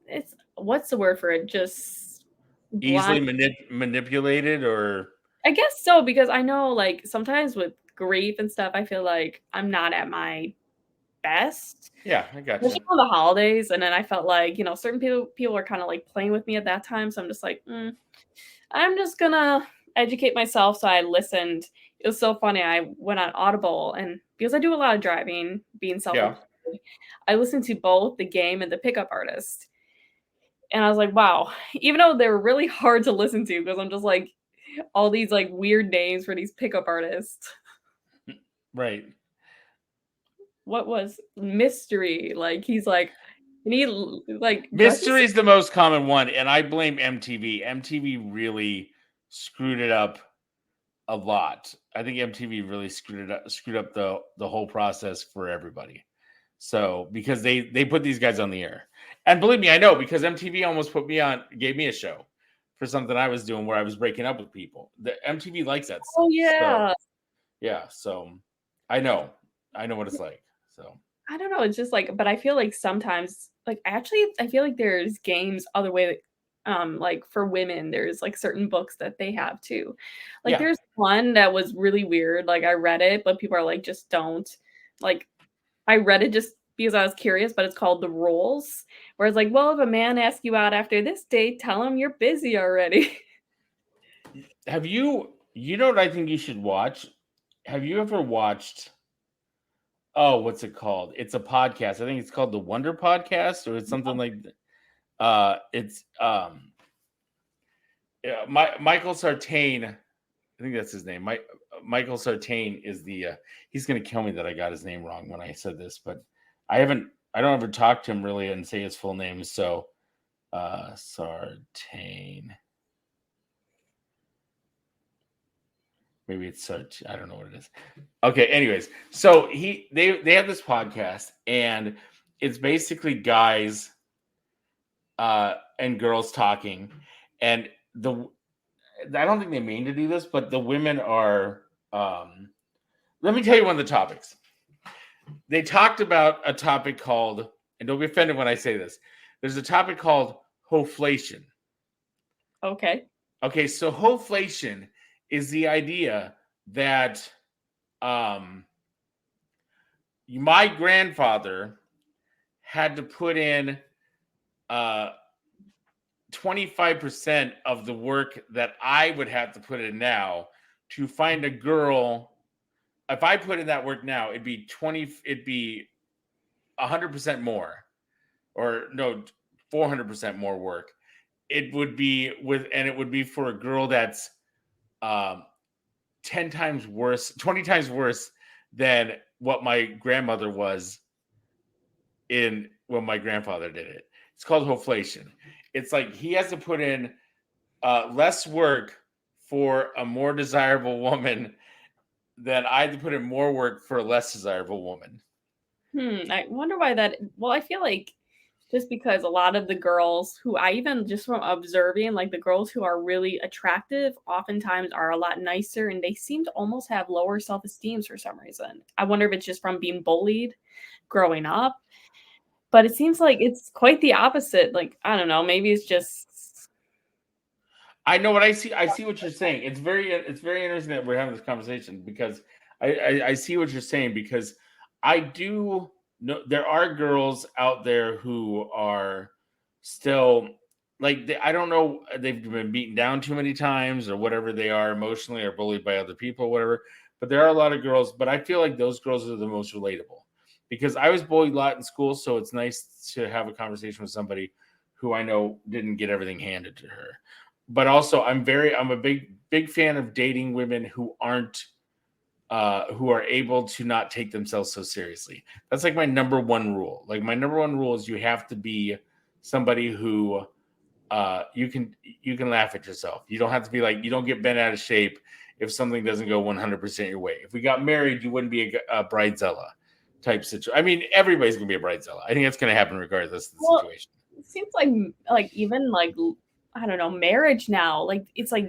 it's what's the word for it? Just blind. Easily manipulated or I guess so, because I know like sometimes with grief and stuff, I feel like I'm not at my best. yeah, I got Especially you. on the holidays, and then I felt like, certain people are kinda, like, playing with me at that time, so I'm just like, I'm just gonna educate myself," so I listened. It was so funny, I went on Audible, and because I do a lot of driving, being Yeah. self-employed, I listened to both The Game and The Pickup Artist, and I was like, "Wow," even though they were really hard to listen to because I'm just like, all these, like, weird names for these pickup artists. Right. What was Mystery, like, he's like and he l like, Mystery dresses is the most common one, and I blame MTV. MTV really screwed it up a lot. I think MTV really screwed up the whole process for everybody. So because they put these guys on the air, and believe me, I know because MTV almost gave me a show for something I was doing where I was breaking up with people. The MTV likes that Oh, stuff. So yeah. yeah, so I know what it's like. So I don't know, it's just like but I feel like sometimes like, actually, I feel like there's games other way like, for women, there's, like, certain books that they have too. Like, yeah, there's one that was really weird, like, I read it, but people are like, "Just don't." Like, I read it just because I was curious, but it's called The Rules, where it's like, "Well, if a man asks you out after this date, tell him you're busy already." have you? You know what I think you should watch? Have you ever watched? Oh, what's it called? It's a podcast. I think it's called the Wonder Podcast, or it's something like. It's yeah, Michael Sartain. I think that's his name. Michael Sartain is the. He's gonna kill me that I got his name wrong when I said this, but I haven't. I don't ever talk to him really and say his full name. So, Sartain. Maybe it's Sart. I don't know what it is. Okay. Anyways, so they have this podcast, and it's basically guys and girls talking, and the I don't think they mean to do this, but the women are. Let me tell you one of the topics. They talked about a topic called, and don't be offended when I say this. There's a topic called hoflation. Okay. Okay, so hoflation is the idea that um, my grandfather had to put in 25% of the work that I would have to put in now to find a girl. If I put in that work now, it'd be 100% more, or no, 400% more work. It would be and it would be for a girl that's um, 10 times worse, 20 times worse than what my grandmother was in when my grandfather did it. It's called hoflation. It's like he has to put in less work for a more desirable woman than I had to put in more work for a less desirable woman. I wonder why that well, I feel like just because a lot of the girls who I even just from observing, like the girls who are really attractive oftentimes are a lot nicer and they seem to almost have lower self-esteem for some reason. I wonder if it's just from being bullied growing up, but it seems like it's quite the opposite. Like, I don't know, maybe it's just I know what I see. I see what you're saying. It's very interesting that we're having this conversation because I see what you're saying because I do know there are girls out there who are still like I don't know, they've been beaten down too many times or whatever they are emotionally or bullied by other people or whatever. But there are a lot of girls, but I feel like those girls are the most relatable because I was bullied a lot in school, so it's nice to have a conversation with somebody who I know didn't get everything handed to her. But also I'm a big fan of dating women who aren't who are able to not take themselves so seriously. That's like my number one rule. Like my number one rule is you have to be somebody who you can laugh at yourself. You don't have to be like, you don't get bent out of shape if something doesn't go 100% your way. If we got married, you wouldn't be a bridezilla type situation. I mean, everybody's gonna be a bridezilla. I think that's gonna happen regardless of the situation. It seems like even like, I don't know, marriage now, like it's like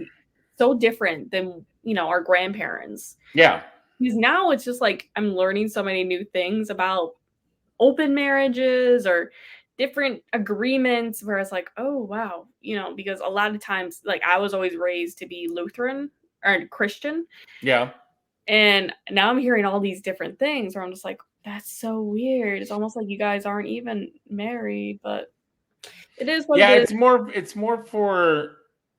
so different than, you know, our grandparents. Yeah. Because now it's just like I'm learning so many new things about open marriages or different agreements where it's like, oh wow, you know, because a lot of times, like I was always raised to be Lutheran or Christian. Yeah. And now I'm hearing all these different things where I'm just like, that's so weird. It's almost like you guys aren't even married, but it is what Yeah, it is. it's more for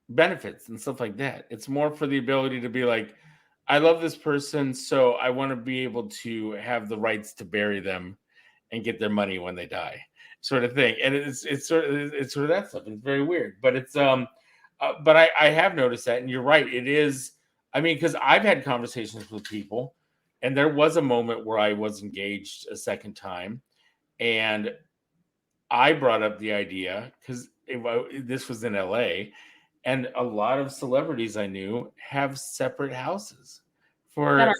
benefits and stuff like that. It's more for the ability to be like, I love this person, so I want to be able to have the rights to bury them and get their money when they die, sort of thing. And it's sort of that stuff. It's very weird, but but I have noticed that, and you're right. It is. I mean, because I've had conversations with people, and there was a moment where I was engaged a second time, and I brought up the idea because this was in LA, and a lot of celebrities I knew have separate houses That for, are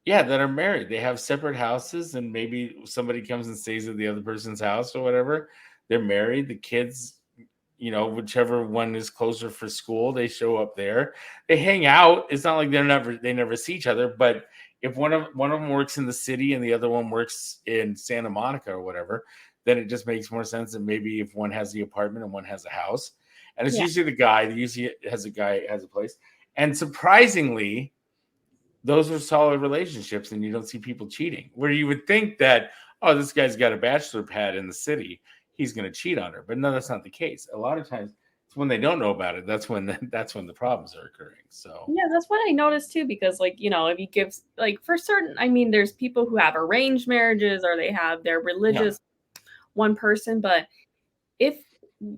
yeah, that are married. They have separate houses, and maybe somebody comes and stays at the other person's house or whatever. They're married. The kids, you know, whichever one is closer for school, they show up there. They hang out. It's not like they never see each other. But if one of them works in the city and the other one works in Santa Monica or whatever, then it just makes more sense than maybe if one has the apartment and one has a house. And it's Yeah. usually the guy. Usually has a place. And surprisingly, those are solid relationships, and you don't see people cheating. Where you would think that, oh, this guy's got a bachelor pad in the city, he's going to cheat on her. But no, that's not the case. A lot of times, it's when they don't know about it. That's when the problems are occurring. So Yeah, that's what I noticed too, because like, you know, if you give like for certain, I mean, there's people who have arranged marriages or they have their religious one person, but if,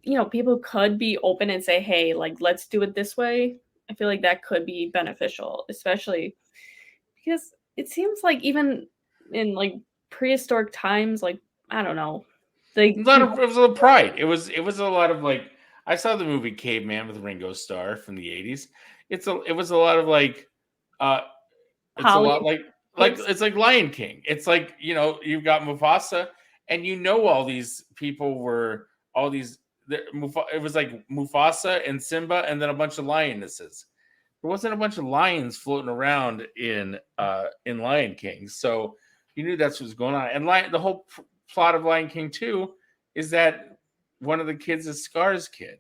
you know, people could be open and say, hey, like, let's do it this way, I feel like that could be beneficial, especially because it seems like even in like prehistoric times, like, I don't know, like people, it was a little pride. It was a lot of like, I saw the movie Caveman with Ringo Starr from the 80s. It was a lot of like uh it's a lot like politics. it's like Lion King. It's like, you know, you've got Mufasa, and you know all these people were all these it was like Mufasa and Simba and then a bunch of lionesses. There wasn't a bunch of lions floating around in Lion King. So you knew that's what's going on. And the whole plot of Lion King 2 is that one of the kids is Scar's kid.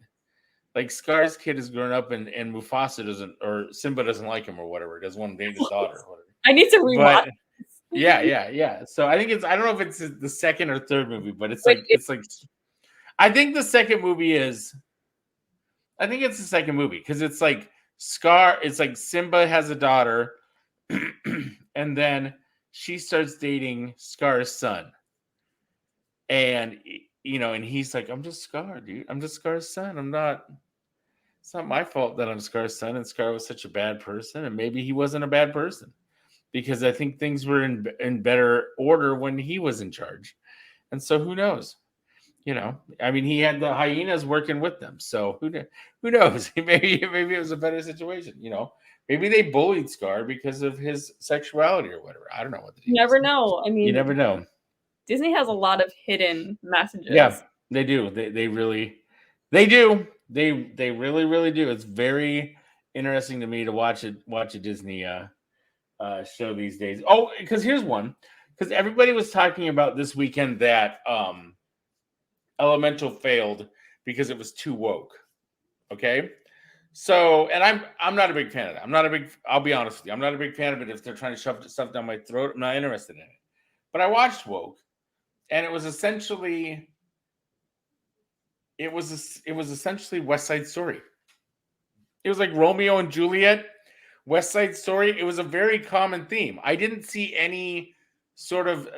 Like Scar's kid is grown up, and Mufasa doesn't, or Simba doesn't like him or whatever. Doesn't want to date his daughter or whatever. I need to rewatch. But yeah. So I think I don't know if it's the second or third movie, but it's like I think the second movie is, I think it's the second movie because it's like Scar, it's like Simba has a daughter, and then she starts dating Scar's son. And you know, and he's like, I'm just Scar, dude. I'm just Scar's son. It's not my fault that I'm Scar's son, and Scar was such a bad person, and maybe he wasn't a bad person because I think things were in better order when he was in charge. And so who knows? You know, I mean, he had the hyenas working with them, so who knows? maybe it was a better situation. You know, maybe they bullied Scar because of his sexuality or whatever. I don't know what. You never know. I mean, you never know. Disney has a lot of hidden messages. Yeah, they do. They really, they do. They really do. It's very interesting to me to watch a Disney show these days. Oh, because here's one. Because everybody was talking about this weekend that Elemental failed because it was too woke. Okay, so and I'm not a big fan of that. I'll be honest with you. I'm not a big fan of it if they're trying to shove stuff down my throat. I'm not interested in it. But I watched Woke, and it was essentially West Side Story. It was like Romeo and Juliet, West Side Story. It was a very common theme. I didn't see any sort of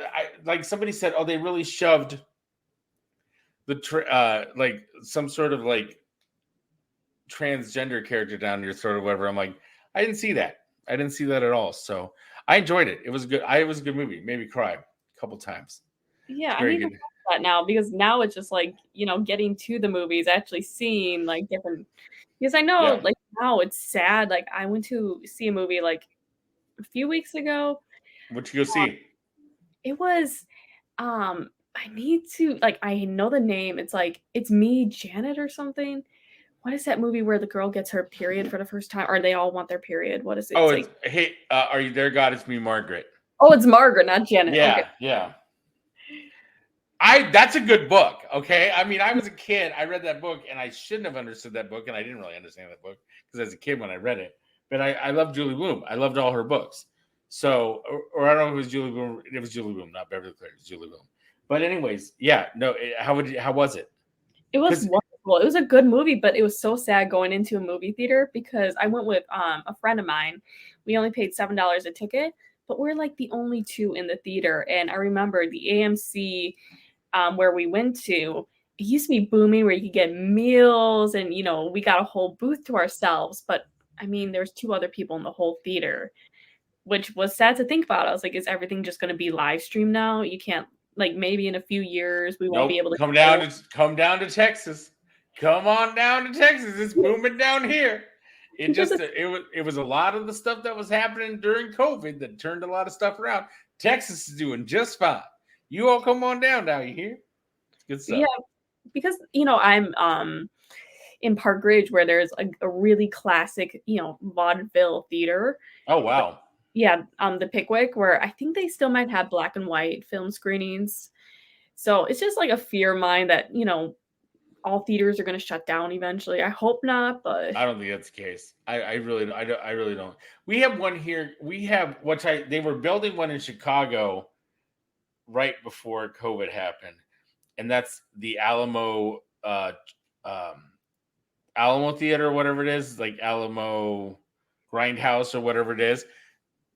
like somebody said, oh, they really shoved like some sort of like transgender character down your throat or whatever. I'm like, I didn't see that. I didn't see that at all. So I enjoyed it. It was good. It was a good movie. Made me cry a couple times. Yeah, It's I very need to good. watch that now because now it's just like, getting to the movies, actually seeing like different because I know Yeah. like now it's sad. Like I went to see a movie like a few weeks ago. What you go see? It was I need to like I know the name. It's like It's Me, Janet or something. What is that movie where the girl gets her period for the first time or they all want their period? What is it? Oh, It's it's like hey, are you there, God? It's me, Margaret. Oh, it's Margaret, not Janet. Okay. Yeah. That's a good book. Okay. I mean, I was a kid. I read that book and I shouldn't have understood that book. And I didn't really understand that book because as a kid when I read it, but I loved Julie Bloom. I loved all her books. So, or I don't know if it was Julie Bloom. It was Julie Bloom, not Beverly Clare. It was Julie Bloom. But anyways, yeah, no. How was it? It was Because wonderful. It was a good movie, but it was so sad going into a movie theater because I went with a friend of mine. We only paid $7 a ticket, but we're like the only two in the theater. And I remember the AMC where we went to, it used to be booming where you could get meals and we got a whole booth to ourselves. But I mean, there's two other people in the whole theater, which was sad to think about. I was like, is everything just going to be live stream now? You can't like maybe in a few years we won't nope. be able to Come down to Texas. Come on down to Texas. It's booming down here. It was a lot of the stuff that was happening during COVID that turned a lot of stuff around. Texas is doing just fine. You all come on down now. You hear? It's good stuff. Yeah, because I'm in Park Ridge where there's a really classic vaudeville theater. Oh wow. Yeah, the Pickwick, where I think they still might have black and white film screenings. So it's just like a fear of mine that all theaters are going to shut down eventually. I hope not, but I don't think that's the case. I really don't. We have one here. They were building one in Chicago right before COVID happened, and that's the Alamo Alamo Theater or whatever it is, like Alamo Grindhouse or whatever it is.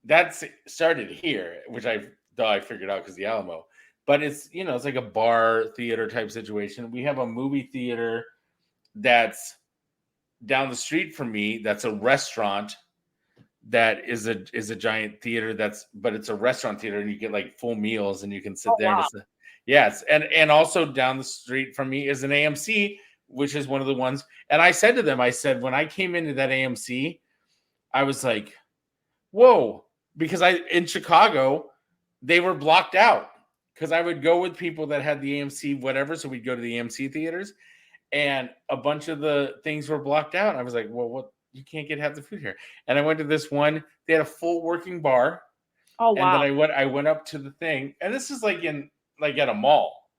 That's started here, which I thought I figured out because the Alamo. But it's it's like a bar theater type situation. We have a movie theater that's down the street from me. That's a restaurant that is a giant theater. But it's a restaurant theater, and you get like full meals, and you can sit there. wow. Yes, and also down the street from me is an AMC, which is one of the ones. And I said to them, when I came into that AMC, I was like, whoa, because in Chicago, they were blocked out because I would go with people that had the AMC, whatever. So we'd go to the AMC theaters and a bunch of the things were blocked out. And I was like, well, what? You can't get half the food here. And I went to this one, they had a full working bar. Oh, wow. And then I went up to the thing, and this is like at a mall,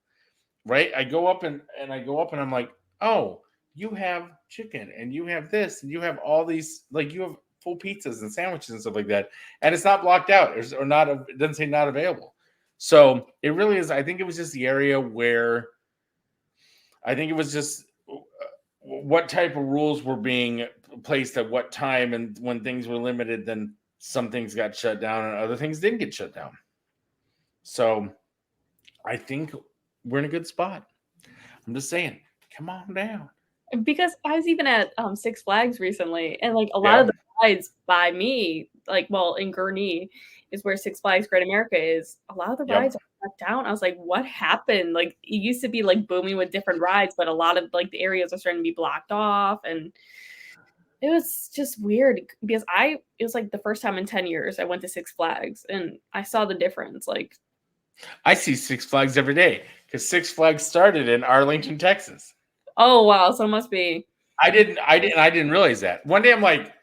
right? I go up and I'm like, oh, you have chicken and you have this and you have all these, like you have full pizzas and sandwiches and stuff like that. And it's not blocked out it doesn't say not available. So it really is. I think it was just the area where I think it was just what type of rules were being placed at what time. And when things were limited, then some things got shut down and other things didn't get shut down. So I think we're in a good spot. I'm just saying, come on down. Because I was even at Six Flags recently, and like a lot of the rides by me, like in Gurnee is where Six Flags Great America is. A lot of the rides are shut down. I was like, what happened? Like it used to be like booming with different rides, but a lot of like the areas are starting to be blocked off, and it was just weird because it was like the first time in 10 years I went to Six Flags and I saw the difference. Like I see Six Flags every day because Six Flags started in Arlington, Texas. Oh wow! So it must be. I didn't realize that. One day I'm like,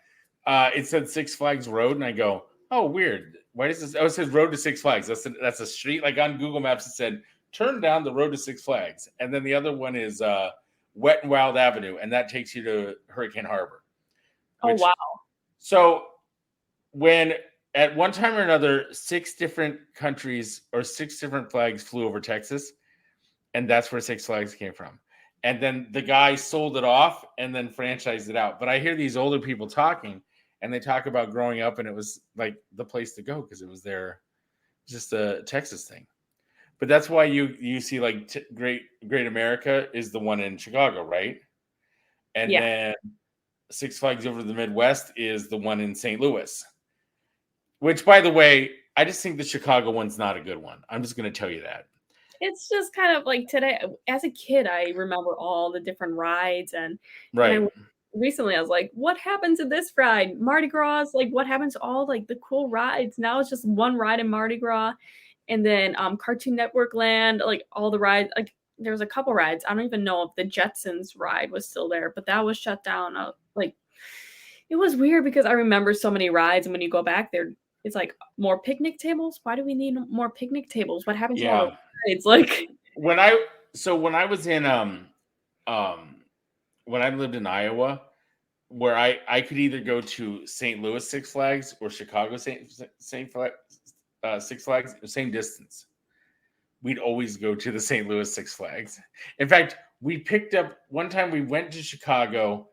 it said Six Flags Road, and I go, oh, weird. Why does this? Oh, it says Road to Six Flags. That's a street. Like on Google Maps, it said turn down the road to Six Flags, and then the other one is Wet and Wild Avenue, and that takes you to Hurricane Harbor. Oh wow! So when at one time or another, 6 different countries or 6 different flags flew over Texas, and that's where Six Flags came from. And then the guy sold it off and then franchised it out. But I hear these older people talking, and they talk about growing up, and it was like the place to go because it was just a Texas thing. But that's why you see like Great America is the one in Chicago, right? And then Six Flags over the Midwest is the one in St. Louis. Which, by the way, I just think the Chicago one's not a good one. I'm just going to tell you that. It's just kind of like today as a kid, I remember all the different rides and Right. I recently I was like, what happens to this ride? Mardi Gras, like what happens to all like the cool rides? Now it's just one ride in Mardi Gras and then Cartoon Network Land, like all the rides, like there was a couple rides. I don't even know if the Jetsons ride was still there, but that was shut down. Like it was weird because I remember so many rides and when you go back there, it's like more picnic tables. Why do we need more picnic tables? What happened to all the Yeah. rides? Like When I was in when I lived in Iowa, where I could either go to St. Louis Six Flags or Chicago Six Flags, same distance. We'd always go to the St. Louis Six Flags. In fact, we picked up one time we went to Chicago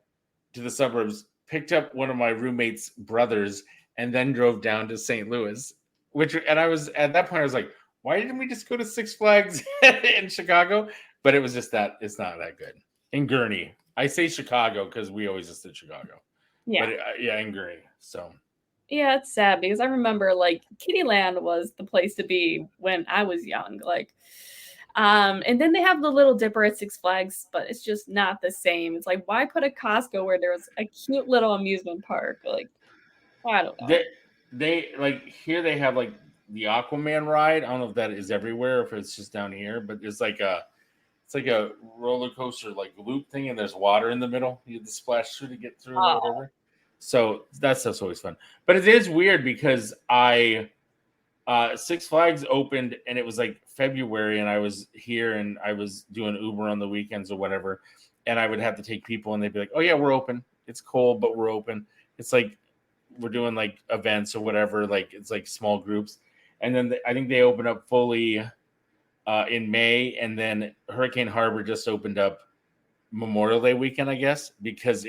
to the suburbs, picked up one of my roommate's brothers, and then drove down to St. Louis. And I was at that point, I was like, why didn't we just go to Six Flags in Chicago? But it was just that it's not that good. In Gurney. I say Chicago because we always just did Chicago. yeah. But in Gurney. So Yeah, it's sad because I remember like Kittyland was the place to be when I was young. Like and then they have the Little Dipper at Six Flags, but it's just not the same. It's like why put a Costco where there's a cute little amusement park? Like I don't know. they like here they have like the Aquaman ride. I don't know if that is everywhere, if it's just down here, but it's like a roller coaster like loop thing, and there's water in the middle. You have to splash through to get through or whatever. So that stuff's always fun. But it is weird because Six Flags opened and it was like February and I was here and I was doing Uber on the weekends or whatever. And I would have to take people and they'd be like, oh yeah, we're open. It's cold, but we're open. It's like we're doing like events or whatever. Like it's like small groups. And then I think they opened up fully in May. And then Hurricane Harbor just opened up Memorial Day weekend, I guess, because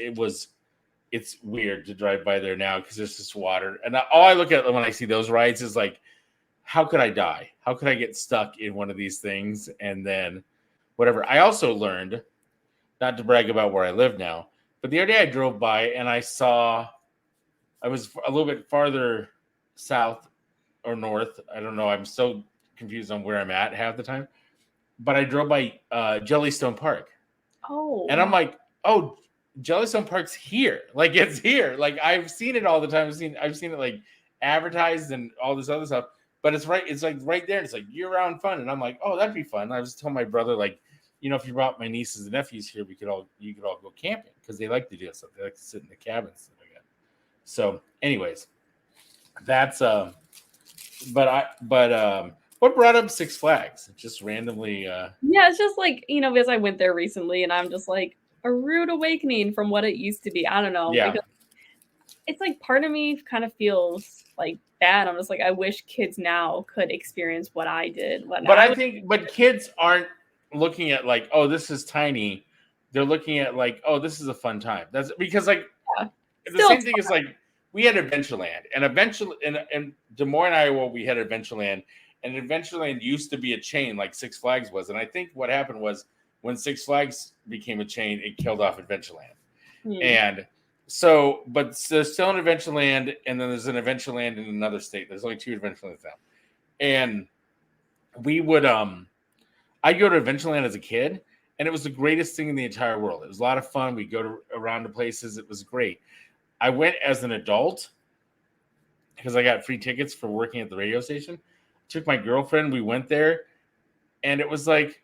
it's weird to drive by there now because there's just water. And all I look at when I see those rides is like, how could I die? How could I get stuck in one of these things? And then whatever. I also learned, not to brag about where I live now, but the other day I drove by and I was a little bit farther south or north. I don't know. I'm so confused on where I'm at half the time. But I drove by Jellystone Park. Oh. And I'm like, oh, Jellystone Park's here. Like it's here. Like I've seen it all the time. I've seen it like advertised and all this other stuff. But it's like right there. And it's like year-round fun. And I'm like, oh, that'd be fun. And I was telling my brother, like, you know, if you brought my nieces and nephews here, you could all go camping because they like to do stuff. They like to sit in the cabins stuff like that. So, anyways, that's what brought up Six Flags? Just randomly. Yeah, it's just like because I went there recently, and I'm just like a rude awakening from what it used to be. I don't know. Yeah. Because it's like part of me kind of feels like bad. I'm just like I wish kids now could experience what I did. But kids aren't looking at like, oh, this is tiny. They're looking at like, oh, this is a fun time. That's because like the same thing is like we had Adventureland and in Des Moines, Iowa, we had Adventureland, and Adventureland used to be a chain like Six Flags was. And I think what happened was when Six Flags became a chain, it killed off Adventureland. And so, but there's still an Adventureland, and then there's an Adventureland in another state. There's only two Adventurelands now. And we would I'd go to Adventureland as a kid, and it was the greatest thing in the entire world. It was a lot of fun. We'd go around to places. It was great. I went as an adult because I got free tickets for working at the radio station. Took my girlfriend. We went there, and it was like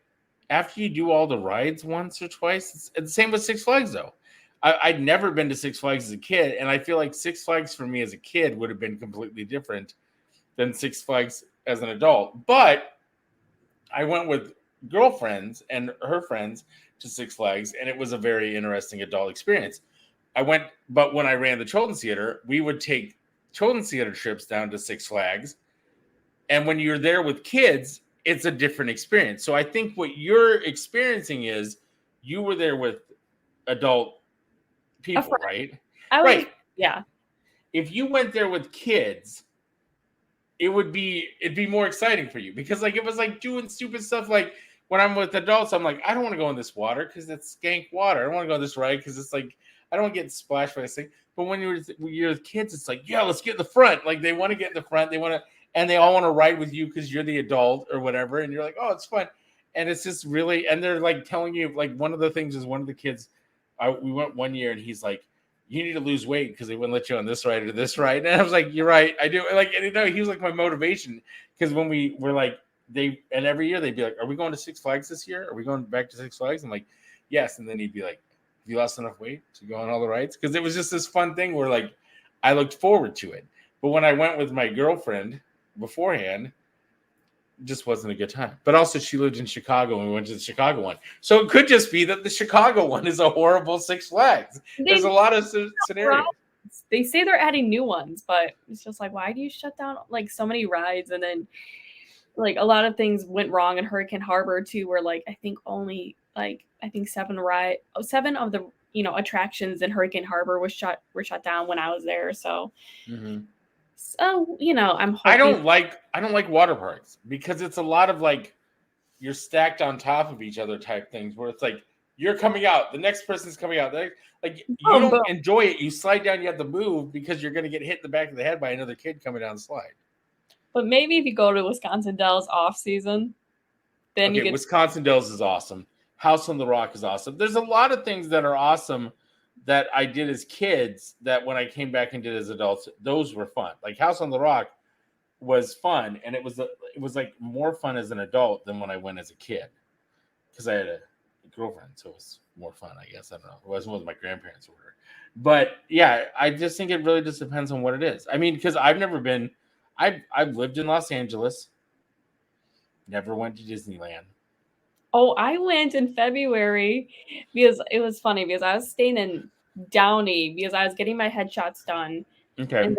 after you do all the rides once or twice, it's the same with Six Flags, though. I'd never been to Six Flags as a kid, and I feel like Six Flags for me as a kid would have been completely different than Six Flags as an adult. But I went with girlfriends and her friends to Six Flags, and it was a very interesting adult experience. But when I ran the Children's Theater, we would take Children's Theater trips down to Six Flags, and when you're there with kids, it's a different experience. So I think what you're experiencing is you were there with adult people, right? Right. Yeah. If you went there with kids, it'd be more exciting for you because like it was like doing stupid stuff. Like when I'm with adults, I'm like, I don't want to go in this water because it's skank water. I don't want to go this ride because it's like I don't want to get splashed by this thing. But when you're with kids, it's like, yeah, let's get in the front. Like they want to get in the front. And they all want to ride with you because you're the adult or whatever. And you're like, oh, it's fun. And it's just really, and they're like telling you, like one of the things is one of the kids, we went one year and he's like, you need to lose weight because they wouldn't let you on this ride or this ride. And I was like, you're right. I do. Like, and, he was like my motivation because when we were like, and every year they'd be like, are we going to Six Flags this year? Are we going back to Six Flags? I'm like, yes. And then he'd be like, have you lost enough weight to go on all the rides? Because it was just this fun thing where like I looked forward to it. But when I went with my girlfriend beforehand, it just wasn't a good time. But also she lived in Chicago and we went to the Chicago one. So it could just be that the Chicago one is a horrible Six Flags. There's a lot of scenarios. They say they're adding new ones, but it's just like, why do you shut down like so many rides? And then like a lot of things went wrong in Hurricane Harbor too, where like I think only like seven of the attractions in Hurricane Harbor were shut down when I was there. So so I'm hoping. I don't like water parks because it's a lot of like you're stacked on top of each other type things where it's like you're coming out, the next person's coming out. Like you don't enjoy it. You slide down, you have to move because you're going to get hit in the back of the head by another kid coming down the slide. But maybe if you go to Wisconsin Dells off season, then you get Wisconsin Dells is awesome. House on the Rock is awesome. There's a lot of things that are awesome that I did as kids that when I came back and did as adults, those were fun. Like House on the Rock was fun, and it was like more fun as an adult than when I went as a kid because I had a girlfriend, so it was more fun, I guess. I don't know. It wasn't what my grandparents were. But yeah, I just think it really just depends on what it is. I mean, because I've never been I've lived in Los Angeles, never went to Disneyland. Oh, I went in February because it was funny because I was staying in Downey because I was getting my headshots done. Okay. And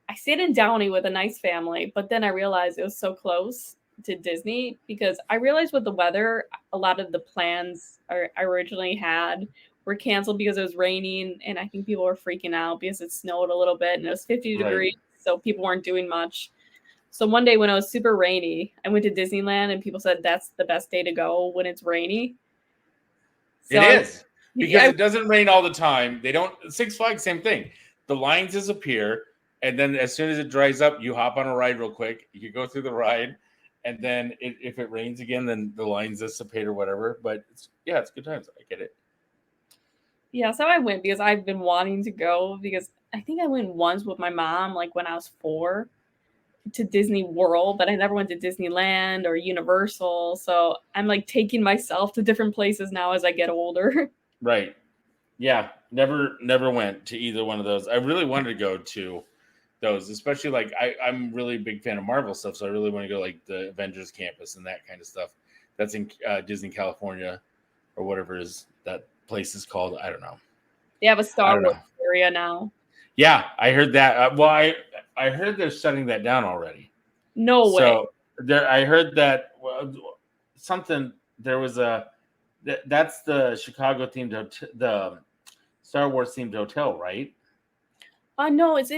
I stayed in Downey with a nice family, but then I realized it was so close to Disney because I realized with the weather, a lot of the plans I originally had were canceled because it was raining, and I think people were freaking out because it snowed a little bit and it was 50 degrees, so people weren't doing much. So one day when it was super rainy, I went to Disneyland and people said that's the best day to go when it's rainy. So, it is because it doesn't rain all the time. They don't. Six Flags, same thing. The lines disappear, and then as soon as it dries up, you hop on a ride real quick. You go through the ride, and then if it rains again, then the lines dissipate or whatever. But it's good times. I get it. Yeah, so I went because I've been wanting to go because I think I went once with my mom, like when I was 4. To Disney World, but I never went to Disneyland or Universal. So I'm like taking myself to different places now as I get older. Right. Yeah. Never went to either one of those. I really wanted to go to those, especially like I'm really a big fan of Marvel stuff. So I really want to go like the Avengers campus and that kind of stuff. That's in Disney, California or whatever is that place is called. I don't know. They have a Star Wars area now. Yeah, I heard that. Well, I heard they're shutting that down already. No way. So I heard that something. There was that's the Chicago themed the Star Wars themed hotel, right? No, it's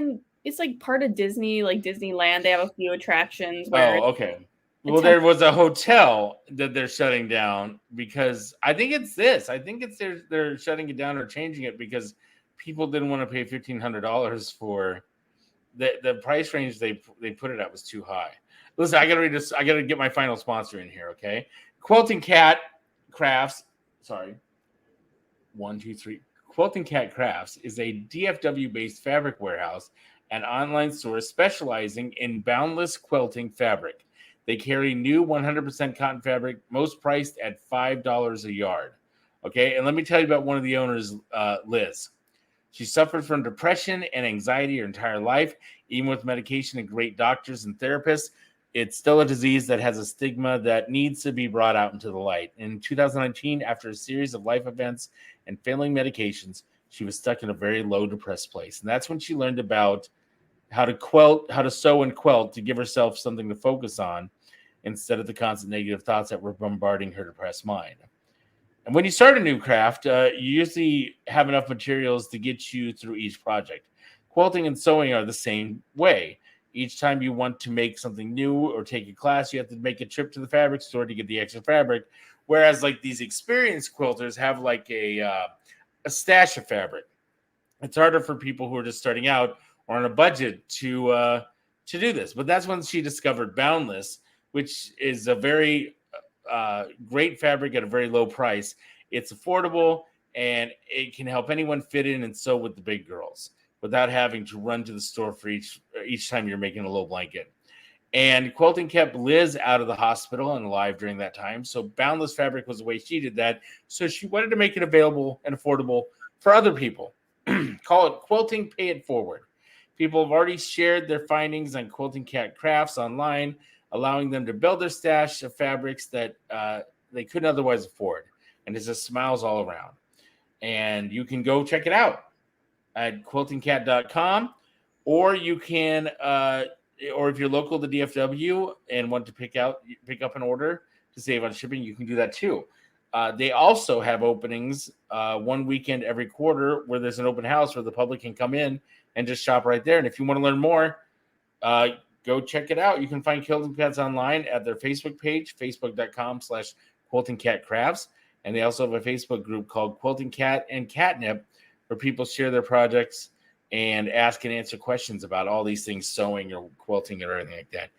like part of Disney, like Disneyland. They have a few attractions. Where okay. Well, there was a hotel that they're shutting down because I think it's this. I think it's they're shutting it down or changing it because people didn't want to pay $1,500 for the price range they put it at was too high. Listen, I gotta read this. I gotta get my final sponsor in here, okay? Quilting Cat Crafts. Sorry. 1, 2, 3. Quilting Cat Crafts is a DFW-based fabric warehouse and online store specializing in boundless quilting fabric. They carry new 100% cotton fabric, most priced at $5 a yard. Okay, and let me tell you about one of the owners, Liz. She suffered from depression and anxiety her entire life. Even with medication and great doctors and therapists, it's still a disease that has a stigma that needs to be brought out into the light. In 2019, after a series of life events and failing medications, she was stuck in a very low, depressed place. And that's when she learned about how to sew and quilt to give herself something to focus on instead of the constant negative thoughts that were bombarding her depressed mind. And when you start a new craft, you usually have enough materials to get you through each project. Quilting and sewing are the same way. Each time you want to make something new or take a class, you have to make a trip to the fabric store to get the extra fabric. Whereas like these experienced quilters have like a stash of fabric. it's harder for people who are just starting out or on a budget to do this. But that's when she discovered Boundless, which is a very great fabric at a very low price. It's affordable and it can help anyone fit in and sew with the big girls without having to run to the store for each time you're making a low blanket. And quilting kept Liz out of the hospital and alive during that time. So Boundless fabric was the way she did that. So she wanted to make it available and affordable for other people. Call it Quilting Pay It Forward. People have already shared their findings on Quilting Cat Crafts online, allowing them to build their stash of fabrics that they couldn't otherwise afford. And it's just smiles all around. And you can go check it out at quiltingcat.com, or you can or if you're local to DFW and want to pick up an order to save on shipping, you can do that too. They also have openings one weekend every quarter where there's an open house where the public can come in and just shop right there. And if you want to learn more, go check it out. You can find Quilting Cats online at their Facebook page, facebook.com/quiltingcatcrafts. And they also have a Facebook group called Quilting Cat and Catnip, where people share their projects and ask and answer questions about all these things, sewing or quilting or anything like that.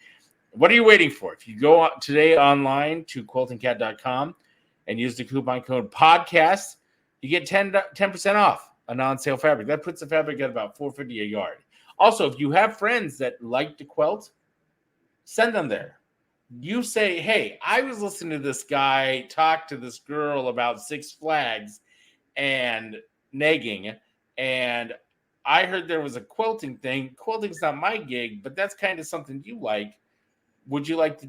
What are you waiting for? If you go today online to quiltingcat.com and use the coupon code podcast, you get 10% off a non-sale fabric. That puts the fabric at about $4.50 a yard. Also, if you have friends that like to quilt, send them there. You say, hey, I was listening to this guy talk to this girl about Six Flags and negging, and I heard there was a quilting thing. Quilting's not my gig, but that's kind of something you like. Would you like to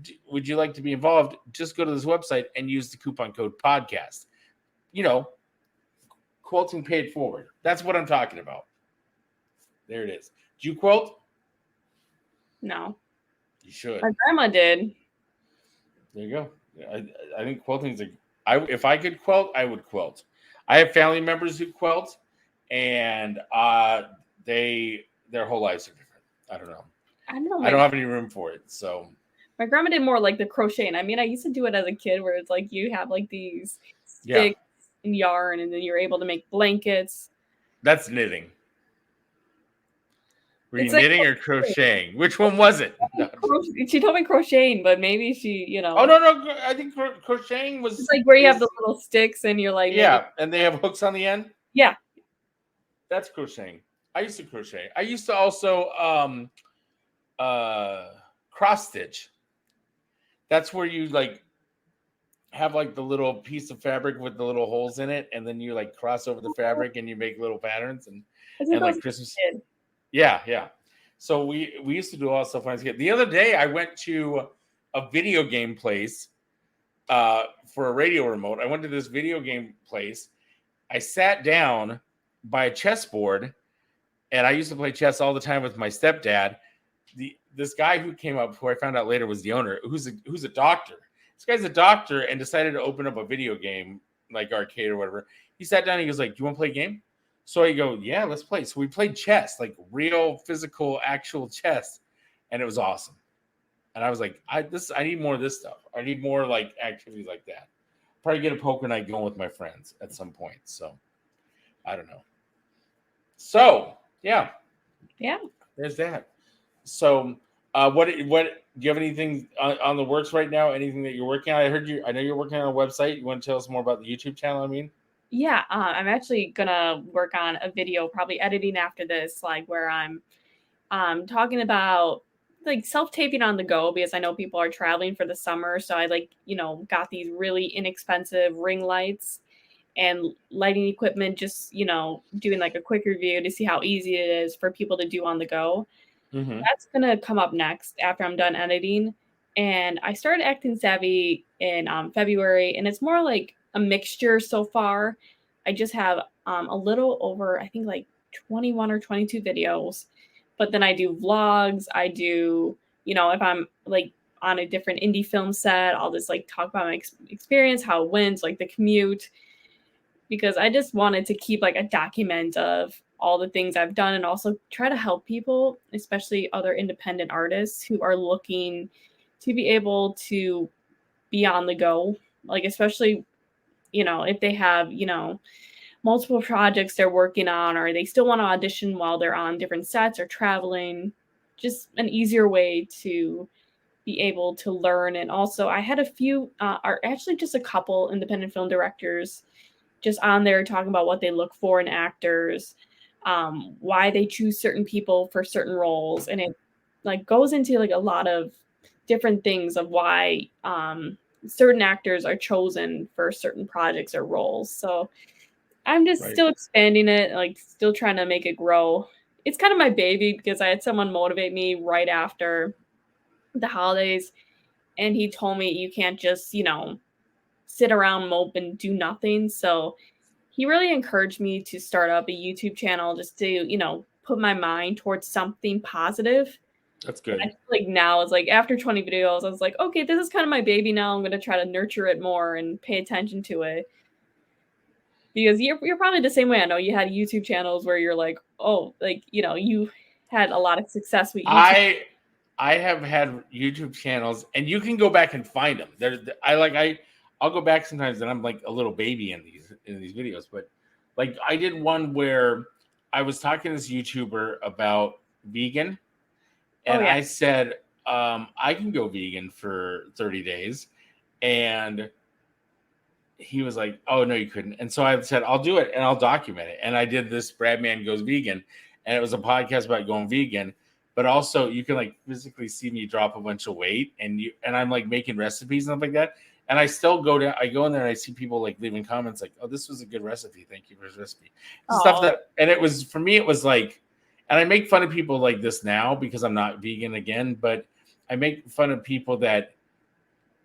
be involved? Just go to this website and use the coupon code podcast. Quilting paid forward. That's what I'm talking about. There it is. Do you quilt? No. You should. My grandma did. There you go. I think quilting's if I could quilt, I would quilt. I have family members who quilt, and their whole lives are different. I don't know. I don't have any room for it. So my grandma did more like the crocheting. I mean, I used to do it as a kid, where it's like you have like these sticks and yarn, and then you're able to make blankets. That's knitting. Were you knitting or crocheting? Which one was it? No. She told me crocheting, but maybe she, Oh, no. I think crocheting was... It's like where you have the little sticks and you're like... Yeah, and they have hooks on the end? Yeah. That's crocheting. I used to crochet. I used to also cross stitch. That's where you like have like the little piece of fabric with the little holes in it, and then you like cross over the fabric and you make little patterns and like Christmas. Yeah. So we used to do all that stuff when I was a kid. The other day I went to a video game place for a radio remote. I went to this video game place. I sat down by a chessboard, and I used to play chess all the time with my stepdad. This guy who came up, who I found out later was the owner, who's a doctor. This guy's a doctor and decided to open up a video game like arcade or whatever. He sat down and he goes like, "Do you want to play a game?" So I go, "Yeah, let's play." So we played chess, like real physical, actual chess, and it was awesome. And I was like, I need more of this stuff. I need more like activities like that. Probably get a poker night going with my friends at some point. So I don't know. So yeah, there's that. So what do you have anything on the works right now? Anything that you're working on? I know you're working on a website. You want to tell us more about the YouTube channel? I mean. Yeah, I'm actually gonna work on a video, probably editing after this, like where I'm talking about like self-taping on the go, because I know people are traveling for the summer. So I got these really inexpensive ring lights and lighting equipment, just, doing like a quick review to see how easy it is for people to do on the go. Mm-hmm. That's going to come up next after I'm done editing. And I started Acting Savvy in February, and it's more like a mixture so far. I just have a little over, I think like 21 or 22 videos, but then I do vlogs. I do, if I'm like on a different indie film set, I'll just like talk about my experience, how it went, like the commute, because I just wanted to keep like a document of all the things I've done, and also try to help people, especially other independent artists who are looking to be able to be on the go, like especially, if they have, multiple projects they're working on, or they still want to audition while they're on different sets or traveling. Just an easier way to be able to learn. And also, I had a few, or actually just a couple independent film directors just on there talking about what they look for in actors, why they choose certain people for certain roles, and it like goes into like a lot of different things of why certain actors are chosen for certain projects or roles. So I'm just Right. still expanding it, like still trying to make it grow. It's kind of my baby because I had someone motivate me right after the holidays, and he told me you can't just, sit around, mope, and do nothing. So he really encouraged me to start up a YouTube channel just to, put my mind towards something positive. That's And I good. feel like now it's like after 20 videos, I was like, okay, this is kind of my baby now. I'm going to try to nurture it more and pay attention to it. Because you're probably the same way. I know you had YouTube channels where you're like, oh, like, you had a lot of success with YouTube. I have had YouTube channels, and you can go back and find them. I'll go back sometimes, and I'm like a little baby in these videos. But like I did one where I was talking to this YouTuber about vegan, Oh, and yeah. I said I can go vegan for 30 days, and he was like, "Oh no, you couldn't." And so I said, "I'll do it, and I'll document it." And I did this Bradman Goes Vegan, and it was a podcast about going vegan. But also, you can like physically see me drop a bunch of weight, and I'm like making recipes and stuff like that. And I still go in there and I see people like leaving comments like, "Oh, this was a good recipe. Thank you for this recipe." Stuff Oh, that, and it was for me, it was like, and I make fun of people like this now because I'm not vegan again, but I make fun of people that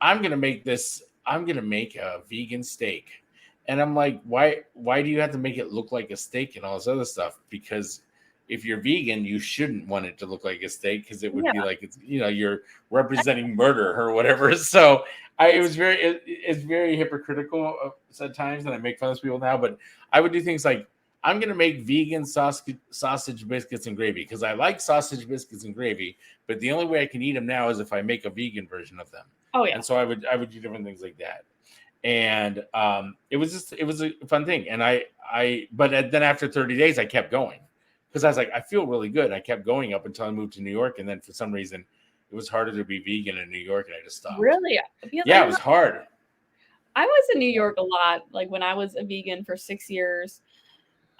I'm gonna make this. I'm gonna make a vegan steak, and I'm like, why do you have to make it look like a steak and all this other stuff? Because if you're vegan, you shouldn't want it to look like a steak because it would yeah. be like you're representing murder or whatever. So it's very hypocritical at times, and I make fun of people now. But I would do things like I'm gonna make vegan sausage biscuits and gravy because I like sausage biscuits and gravy, but the only way I can eat them now is if I make a vegan version of them. Oh, yeah. And so I would do different things like that. And it was a fun thing. And then after 30 days, I kept going because I was like, I feel really good. I kept going up until I moved to New York. And then for some reason, it was harder to be vegan in New York, and I just stopped. Really? Because Yeah, it was hard. I was in New York a lot, like when I was a vegan for 6 years.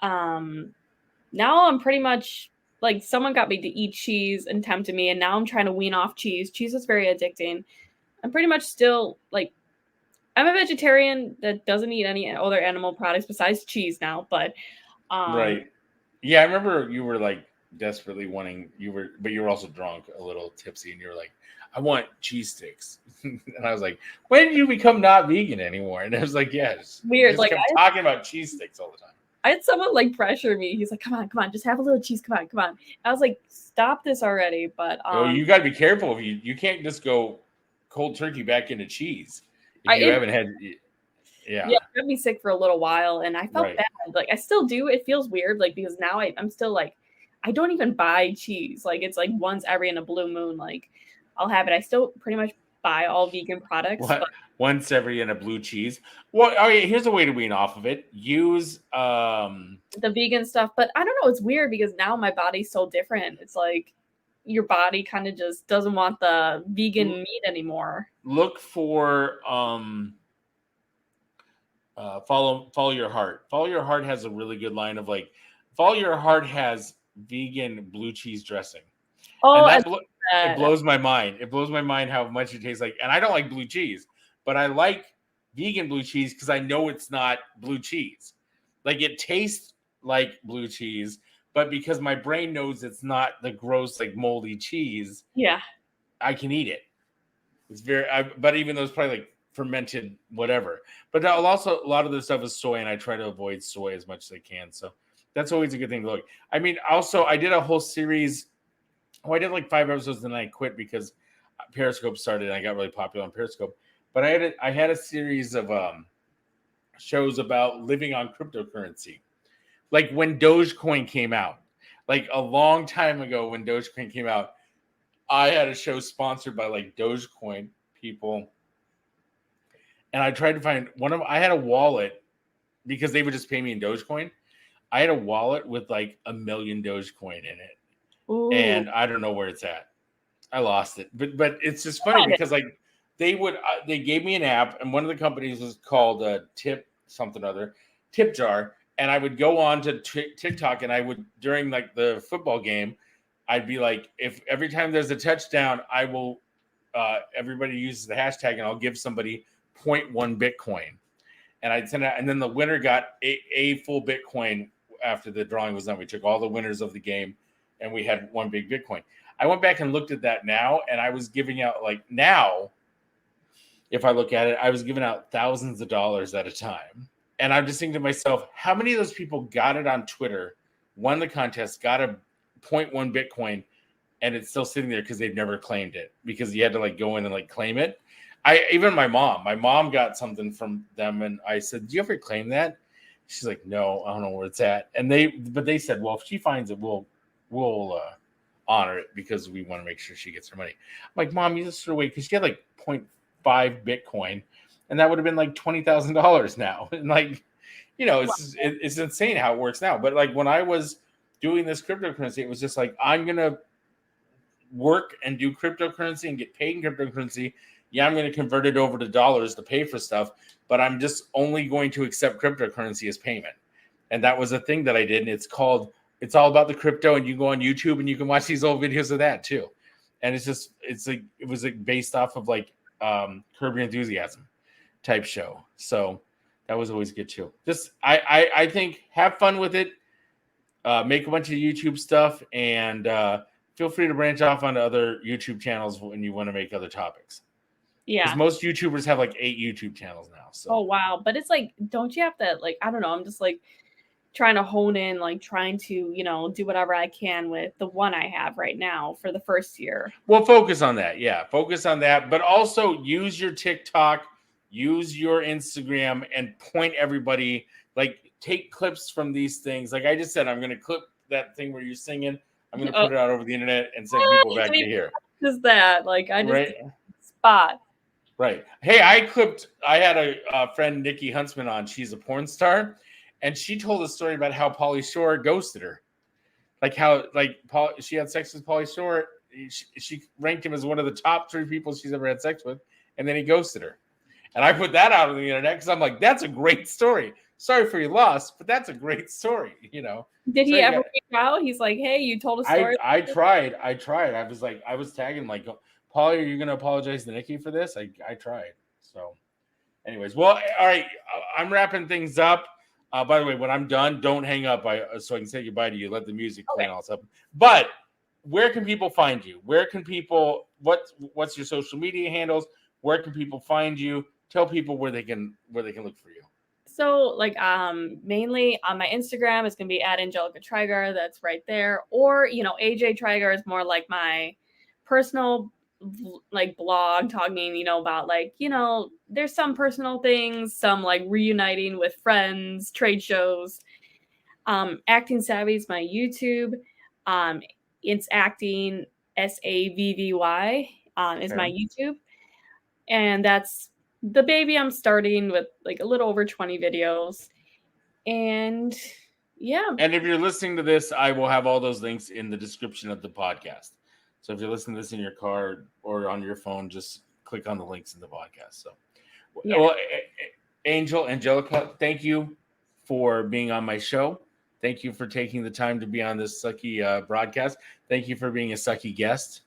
Now I'm pretty much like someone got me to eat cheese and tempted me, and now I'm trying to wean off cheese. Cheese is very addicting. I'm pretty much still like I'm a vegetarian that doesn't eat any other animal products besides cheese now, but Right. Yeah, I remember you were like desperately but you were also drunk, a little tipsy, and you were like, I want cheese sticks. And I was like, when did you become not vegan anymore? And I was like, yes. You weird. just Like kept talking about cheese sticks all the time. I had someone like pressure me. He's like, come on, just have a little cheese. Come on. I was like, stop this already. But Oh, you got to be careful. You can't just go cold turkey back into cheese if you haven't had. Yeah. Yeah, it got me sick for a little while, and I felt Right. bad. Like I still do. It feels weird, like because now I'm still like, I don't even buy cheese. Like it's like once every in a blue moon, like I'll have it. I still pretty much buy all vegan products. What? But Once every in a blue cheese. Well, okay, here's a way to wean off of it. Use the vegan stuff, but I don't know. It's weird because now my body's so different. It's like your body kind of just doesn't want the vegan meat anymore. look for follow your heart. Follow your heart has a really good line of like, follow your heart has vegan blue cheese dressing. Oh, And it blows my mind. It blows my mind how much it tastes like. And I don't like blue cheese, but I like vegan blue cheese because I know it's not blue cheese. Like it tastes like blue cheese, but because my brain knows it's not the gross, like moldy cheese, yeah. I can eat it. It's but even though it's probably like fermented whatever. But also a lot of this stuff is soy, and I try to avoid soy as much as I can. So that's always a good thing to look. I mean, also I did a whole series. Oh, I did like 5 episodes, and then I quit because Periscope started, and I got really popular on Periscope. But I had a series of shows about living on cryptocurrency, like when Dogecoin came out, like a long time ago when Dogecoin came out. I had a show sponsored by like Dogecoin people, and I tried to find I had a wallet because they would just pay me in Dogecoin. I had a wallet with like 1 million Dogecoin in it. Ooh. And I don't know where it's at. I lost it. But it's just funny because like they gave me an app, and one of the companies was called Tip something other, Tip Jar. And I would go on to TikTok, and I would, during like the football game, I'd be like, if every time there's a touchdown, I will, everybody uses the hashtag, and I'll give somebody 0.1 Bitcoin. And I'd send it, and then the winner got a full Bitcoin after the drawing was done. We took all the winners of the game, and we had one big Bitcoin. I went back and looked at that now, and I was giving out, like now, if I look at it, I was giving out thousands of dollars at a time. And I'm just thinking to myself, how many of those people got it on Twitter, won the contest, got a 0.1 Bitcoin, and it's still sitting there because they've never claimed it, because you had to like go in and like claim it. Even my mom got something from them, and I said, "Do you ever claim that?" She's like, "No, I don't know where it's at." And they said, "Well, if she finds it, we'll honor it because we want to make sure she gets her money." I'm like, "Mom, you just threw away," because she had like 0.5 Bitcoin. And that would have been like $20,000 now. And like, it's insane how it works now. But like when I was doing this cryptocurrency, it was just like, I'm going to work and do cryptocurrency and get paid in cryptocurrency. Yeah, I'm going to convert it over to dollars to pay for stuff, but I'm just only going to accept cryptocurrency as payment. And that was a thing that I did. And it's all about the crypto. And you go on YouTube and you can watch these old videos of that too. And it was like based off of like Curb Your Enthusiasm type show. So that was always good too. Just I think have fun with it. Make a bunch of YouTube stuff, and feel free to branch off onto other YouTube channels when you want to make other topics. Yeah. Because most YouTubers have like 8 YouTube channels now. So. Oh wow. But it's like, don't you have to, like, I don't know, I'm just like trying to hone in, like trying to, do whatever I can with the one I have right now for the first year. Well, focus on that. Yeah, focus on that. But also use your TikTok, use your Instagram, and point everybody, like take clips from these things. Like I just said, I'm going to clip that thing where you're singing. I'm going to put it out over the internet and send people back to here. Is that like, I just spot. Right. Hey, I had a friend, Nikki Huntsman, on. She's a porn star. And she told a story about how Pauly Shore ghosted her. Like how, like she had sex with Pauly Shore. She ranked him as one of the top 3 people she's ever had sex with. And then he ghosted her. And I put that out on the internet because I'm like, that's a great story. Sorry for your loss, but that's a great story, Did he ever reach out? He's like, hey, you told a story. I tried. I was tagging like, Pauly, are you going to apologize to Nikki for this? I tried. So anyways, well, all right. I'm wrapping things up. By the way, when I'm done, don't hang up so I can say goodbye to you. Let the music play and all stuff. But where can people find you? Where can people, what's your social media handles? Where can people find you? Tell people where they can look for you. So like mainly on my Instagram, it's gonna be at Angelica Trygar. That's right there. Or AJ Trygar is more like my personal like blog talking, about like, there's some personal things, some like reuniting with friends, trade shows. Acting Savvy is my YouTube. It's Acting SAVVY is my YouTube. And that's the baby I'm starting with, like a little over 20 videos. And yeah. And if you're listening to this, I will have all those links in the description of the podcast. So if you're listening to this in your car or on your phone, just click on the links in the podcast. So, yeah. Well, Angelica, thank you for being on my show. Thank you for taking the time to be on this Sucky broadcast. Thank you for being a Sucky guest.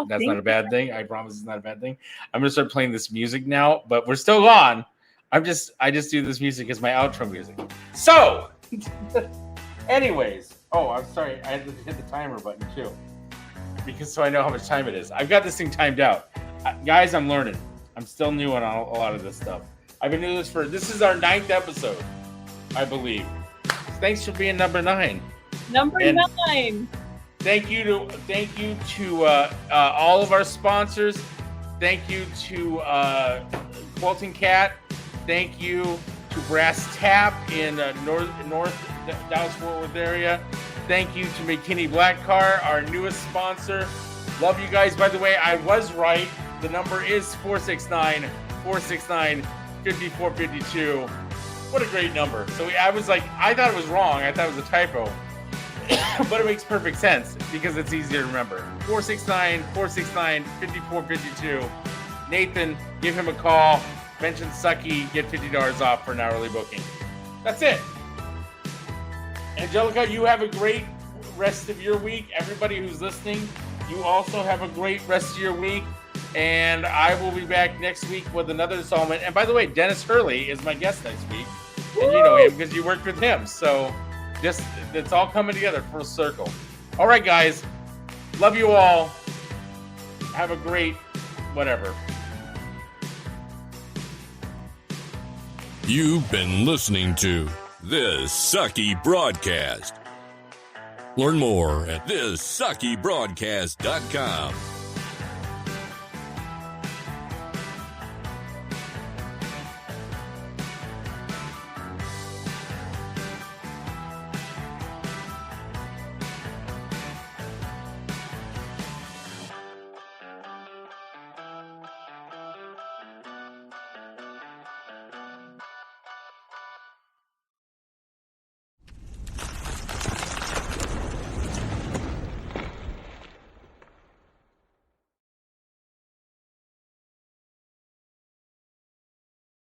That's not a bad thing. I promise it's not a bad thing. I'm going to start playing this music now, but we're still on. I just do this music as my outro music. So, anyways. Oh, I'm sorry. I had to hit the timer button too, because so I know how much time it is. I've got this thing timed out. Guys, I'm learning. I'm still new on a lot of this stuff. I've been doing this is our 9th episode, I believe. Thanks for being number 9. Number 9. Thank you to all of our sponsors. Thank you to Quilting Cat. Thank you to Brass Tap in North Dallas-Fort Worth area. Thank you to McKinney Black Car, our newest sponsor. Love you guys. By the way, I was right. The number is 469-469-5452. What a great number. So I was like, I thought it was wrong. I thought it was a typo. But it makes perfect sense because it's easier to remember. 469-5452. Nathan, give him a call. Mention Sucky. Get $50 off for an hourly booking. That's it. Angelica, you have a great rest of your week. Everybody who's listening, you also have a great rest of your week. And I will be back next week with another installment. And by the way, Dennis Hurley is my guest next week. And you know him because you worked with him. So just it's all coming together, full circle. All right, guys. Love you all. Have a great whatever. You've been listening to This Sucky Broadcast. Learn more at thissuckybroadcast.com.